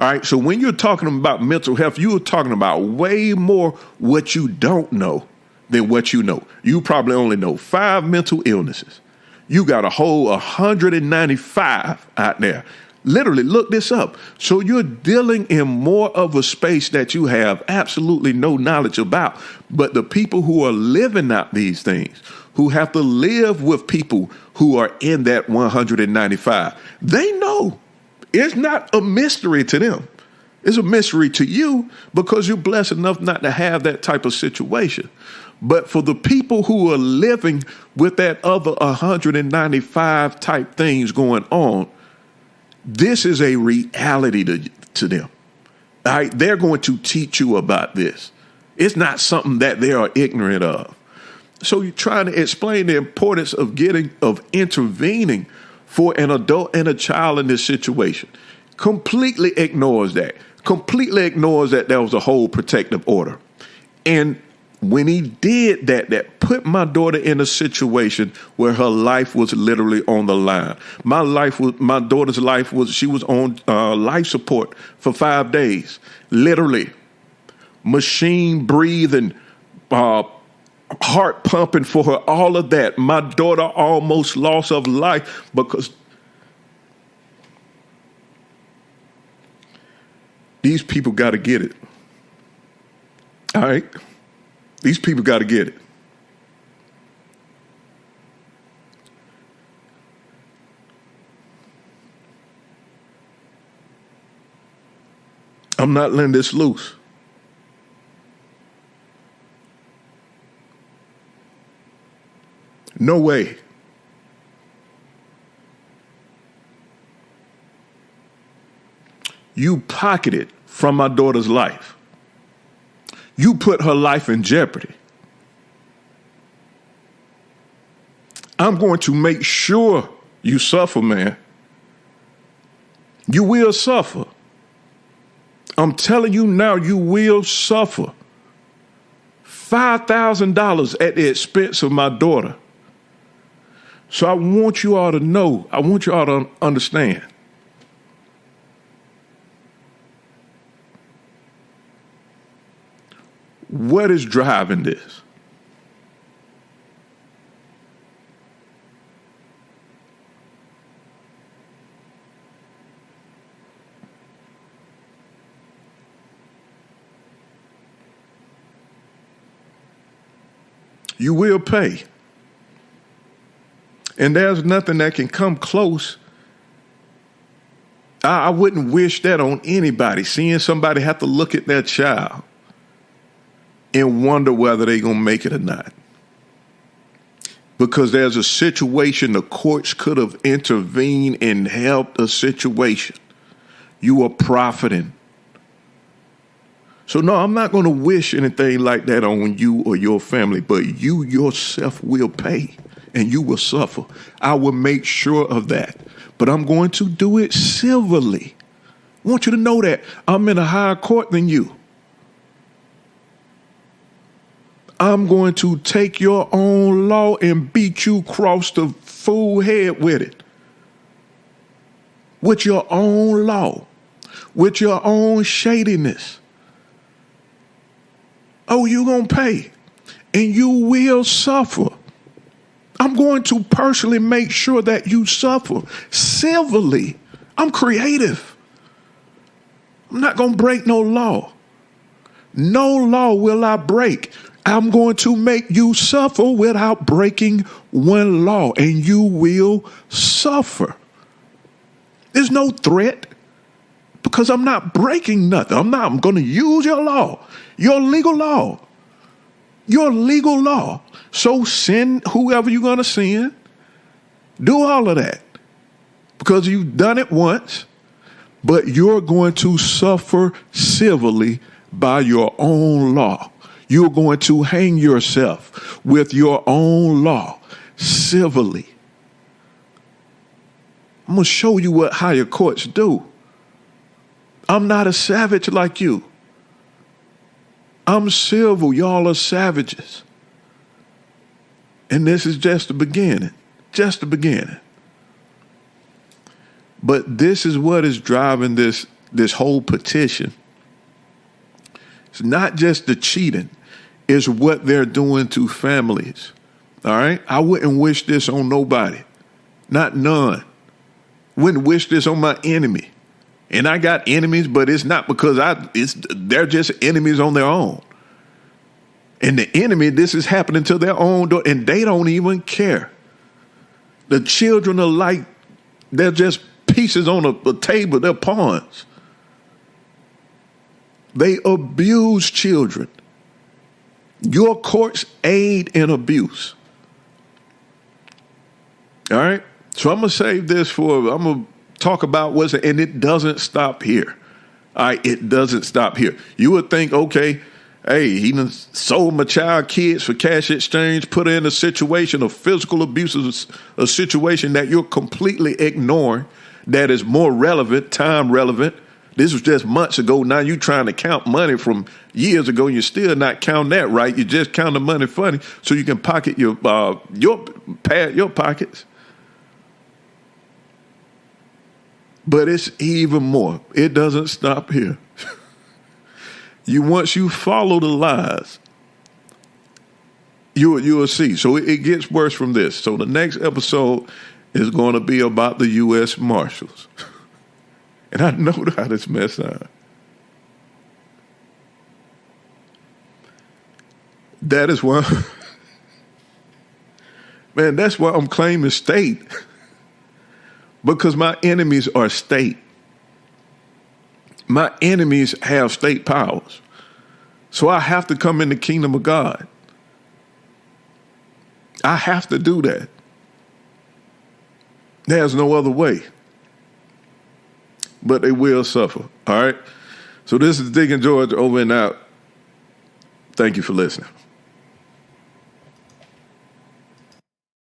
Speaker 1: All right. So when you're talking about mental health, you're talking about way more what you don't know than what you know. You probably only know 5 mental illnesses. You got a whole 195 out there. Literally, look this up. So you're dealing in more of a space that you have absolutely no knowledge about. But the people who are living out these things, who have to live with people who are in that 195, they know. It's not a mystery to them. It's a mystery to you because you're blessed enough not to have that type of situation. But for the people who are living with that other 195 type things going on, this is a reality to them. All right? They're going to teach you about this. It's not something that they are ignorant of. So you're trying to explain the importance of intervening for an adult and a child in this situation. Completely ignores that. Completely ignores that there was a whole protective order. And when he did that, that put my daughter in a situation where her life was literally on the line. My daughter's life she was on life support for 5 days, literally. Machine breathing, heart pumping for her, all of that. My daughter almost lost her life because these people got to get it. All right? These people got to get it. I'm not letting this loose. No way. You pocketed from my daughter's life. You put her life in jeopardy. I'm going to make sure you suffer, man. You will suffer. I'm telling you now, you will suffer. $5,000 at the expense of my daughter. So I want you all to know, I want you all to understand. What is driving this? You will pay. And there's nothing that can come close. I wouldn't wish that on anybody, seeing somebody have to look at their child and wonder whether they're going to make it or not. Because there's a situation the courts could have intervened and helped a situation. You are profiting. So no, I'm not going to wish anything like that on you or your family, but you yourself will pay and you will suffer. I will make sure of that, but I'm going to do it civilly. I want you to know that I'm in a higher court than you. I'm going to take your own law and beat you across the full head with it. With your own law. With your own shadiness. Oh, you're going to pay. And you will suffer. I'm going to personally make sure that you suffer civilly. I'm creative. I'm not going to break no law. No law will I break. I'm going to make you suffer without breaking one law, and you will suffer. There's no threat because I'm not breaking nothing. I'm going to use your law, your legal law, your legal law. So send whoever you're going to send. Do all of that because you've done it once, but you're going to suffer civilly by your own law. You're going to hang yourself with your own law civilly. I'm going to show you what higher courts do. I'm not a savage like you. I'm civil. Y'all are savages. And this is just the beginning. Just the beginning. But this is what is driving this whole petition. It's not just the cheating. It's what they're doing to families. All right? I wouldn't wish this on nobody. Not none. Wouldn't wish this on my enemy. And I got enemies, but it's not because they're just enemies on their own. And the enemy, this is happening to their own door, and they don't even care. The children are like, they're just pieces on a table, they're pawns. They abuse children. Your courts aid in abuse. All right? So I'm going to save this I'm going to talk about and it doesn't stop here. All right? It doesn't stop here. You would think, okay, hey, he done sold my child kids for cash exchange, put her in a situation of physical abuse, a situation that you're completely ignoring, that is more relevant, time relevant. This was just months ago. Now you're trying to count money from years ago. You're still not counting that right. You just count the money funny so you can pocket your pockets. But it's even more. It doesn't stop here. Once you follow the lies, you'll see. So it gets worse from this. So the next episode is going to be about the U.S. Marshals. And I know how this mess up. That is why, man, that's why I'm claiming state. Because my enemies are state. My enemies have state powers. So I have to come in the kingdom of God. I have to do that. There's no other way. But they will suffer. All right? So this is Deacon George over and out. Thank you for listening.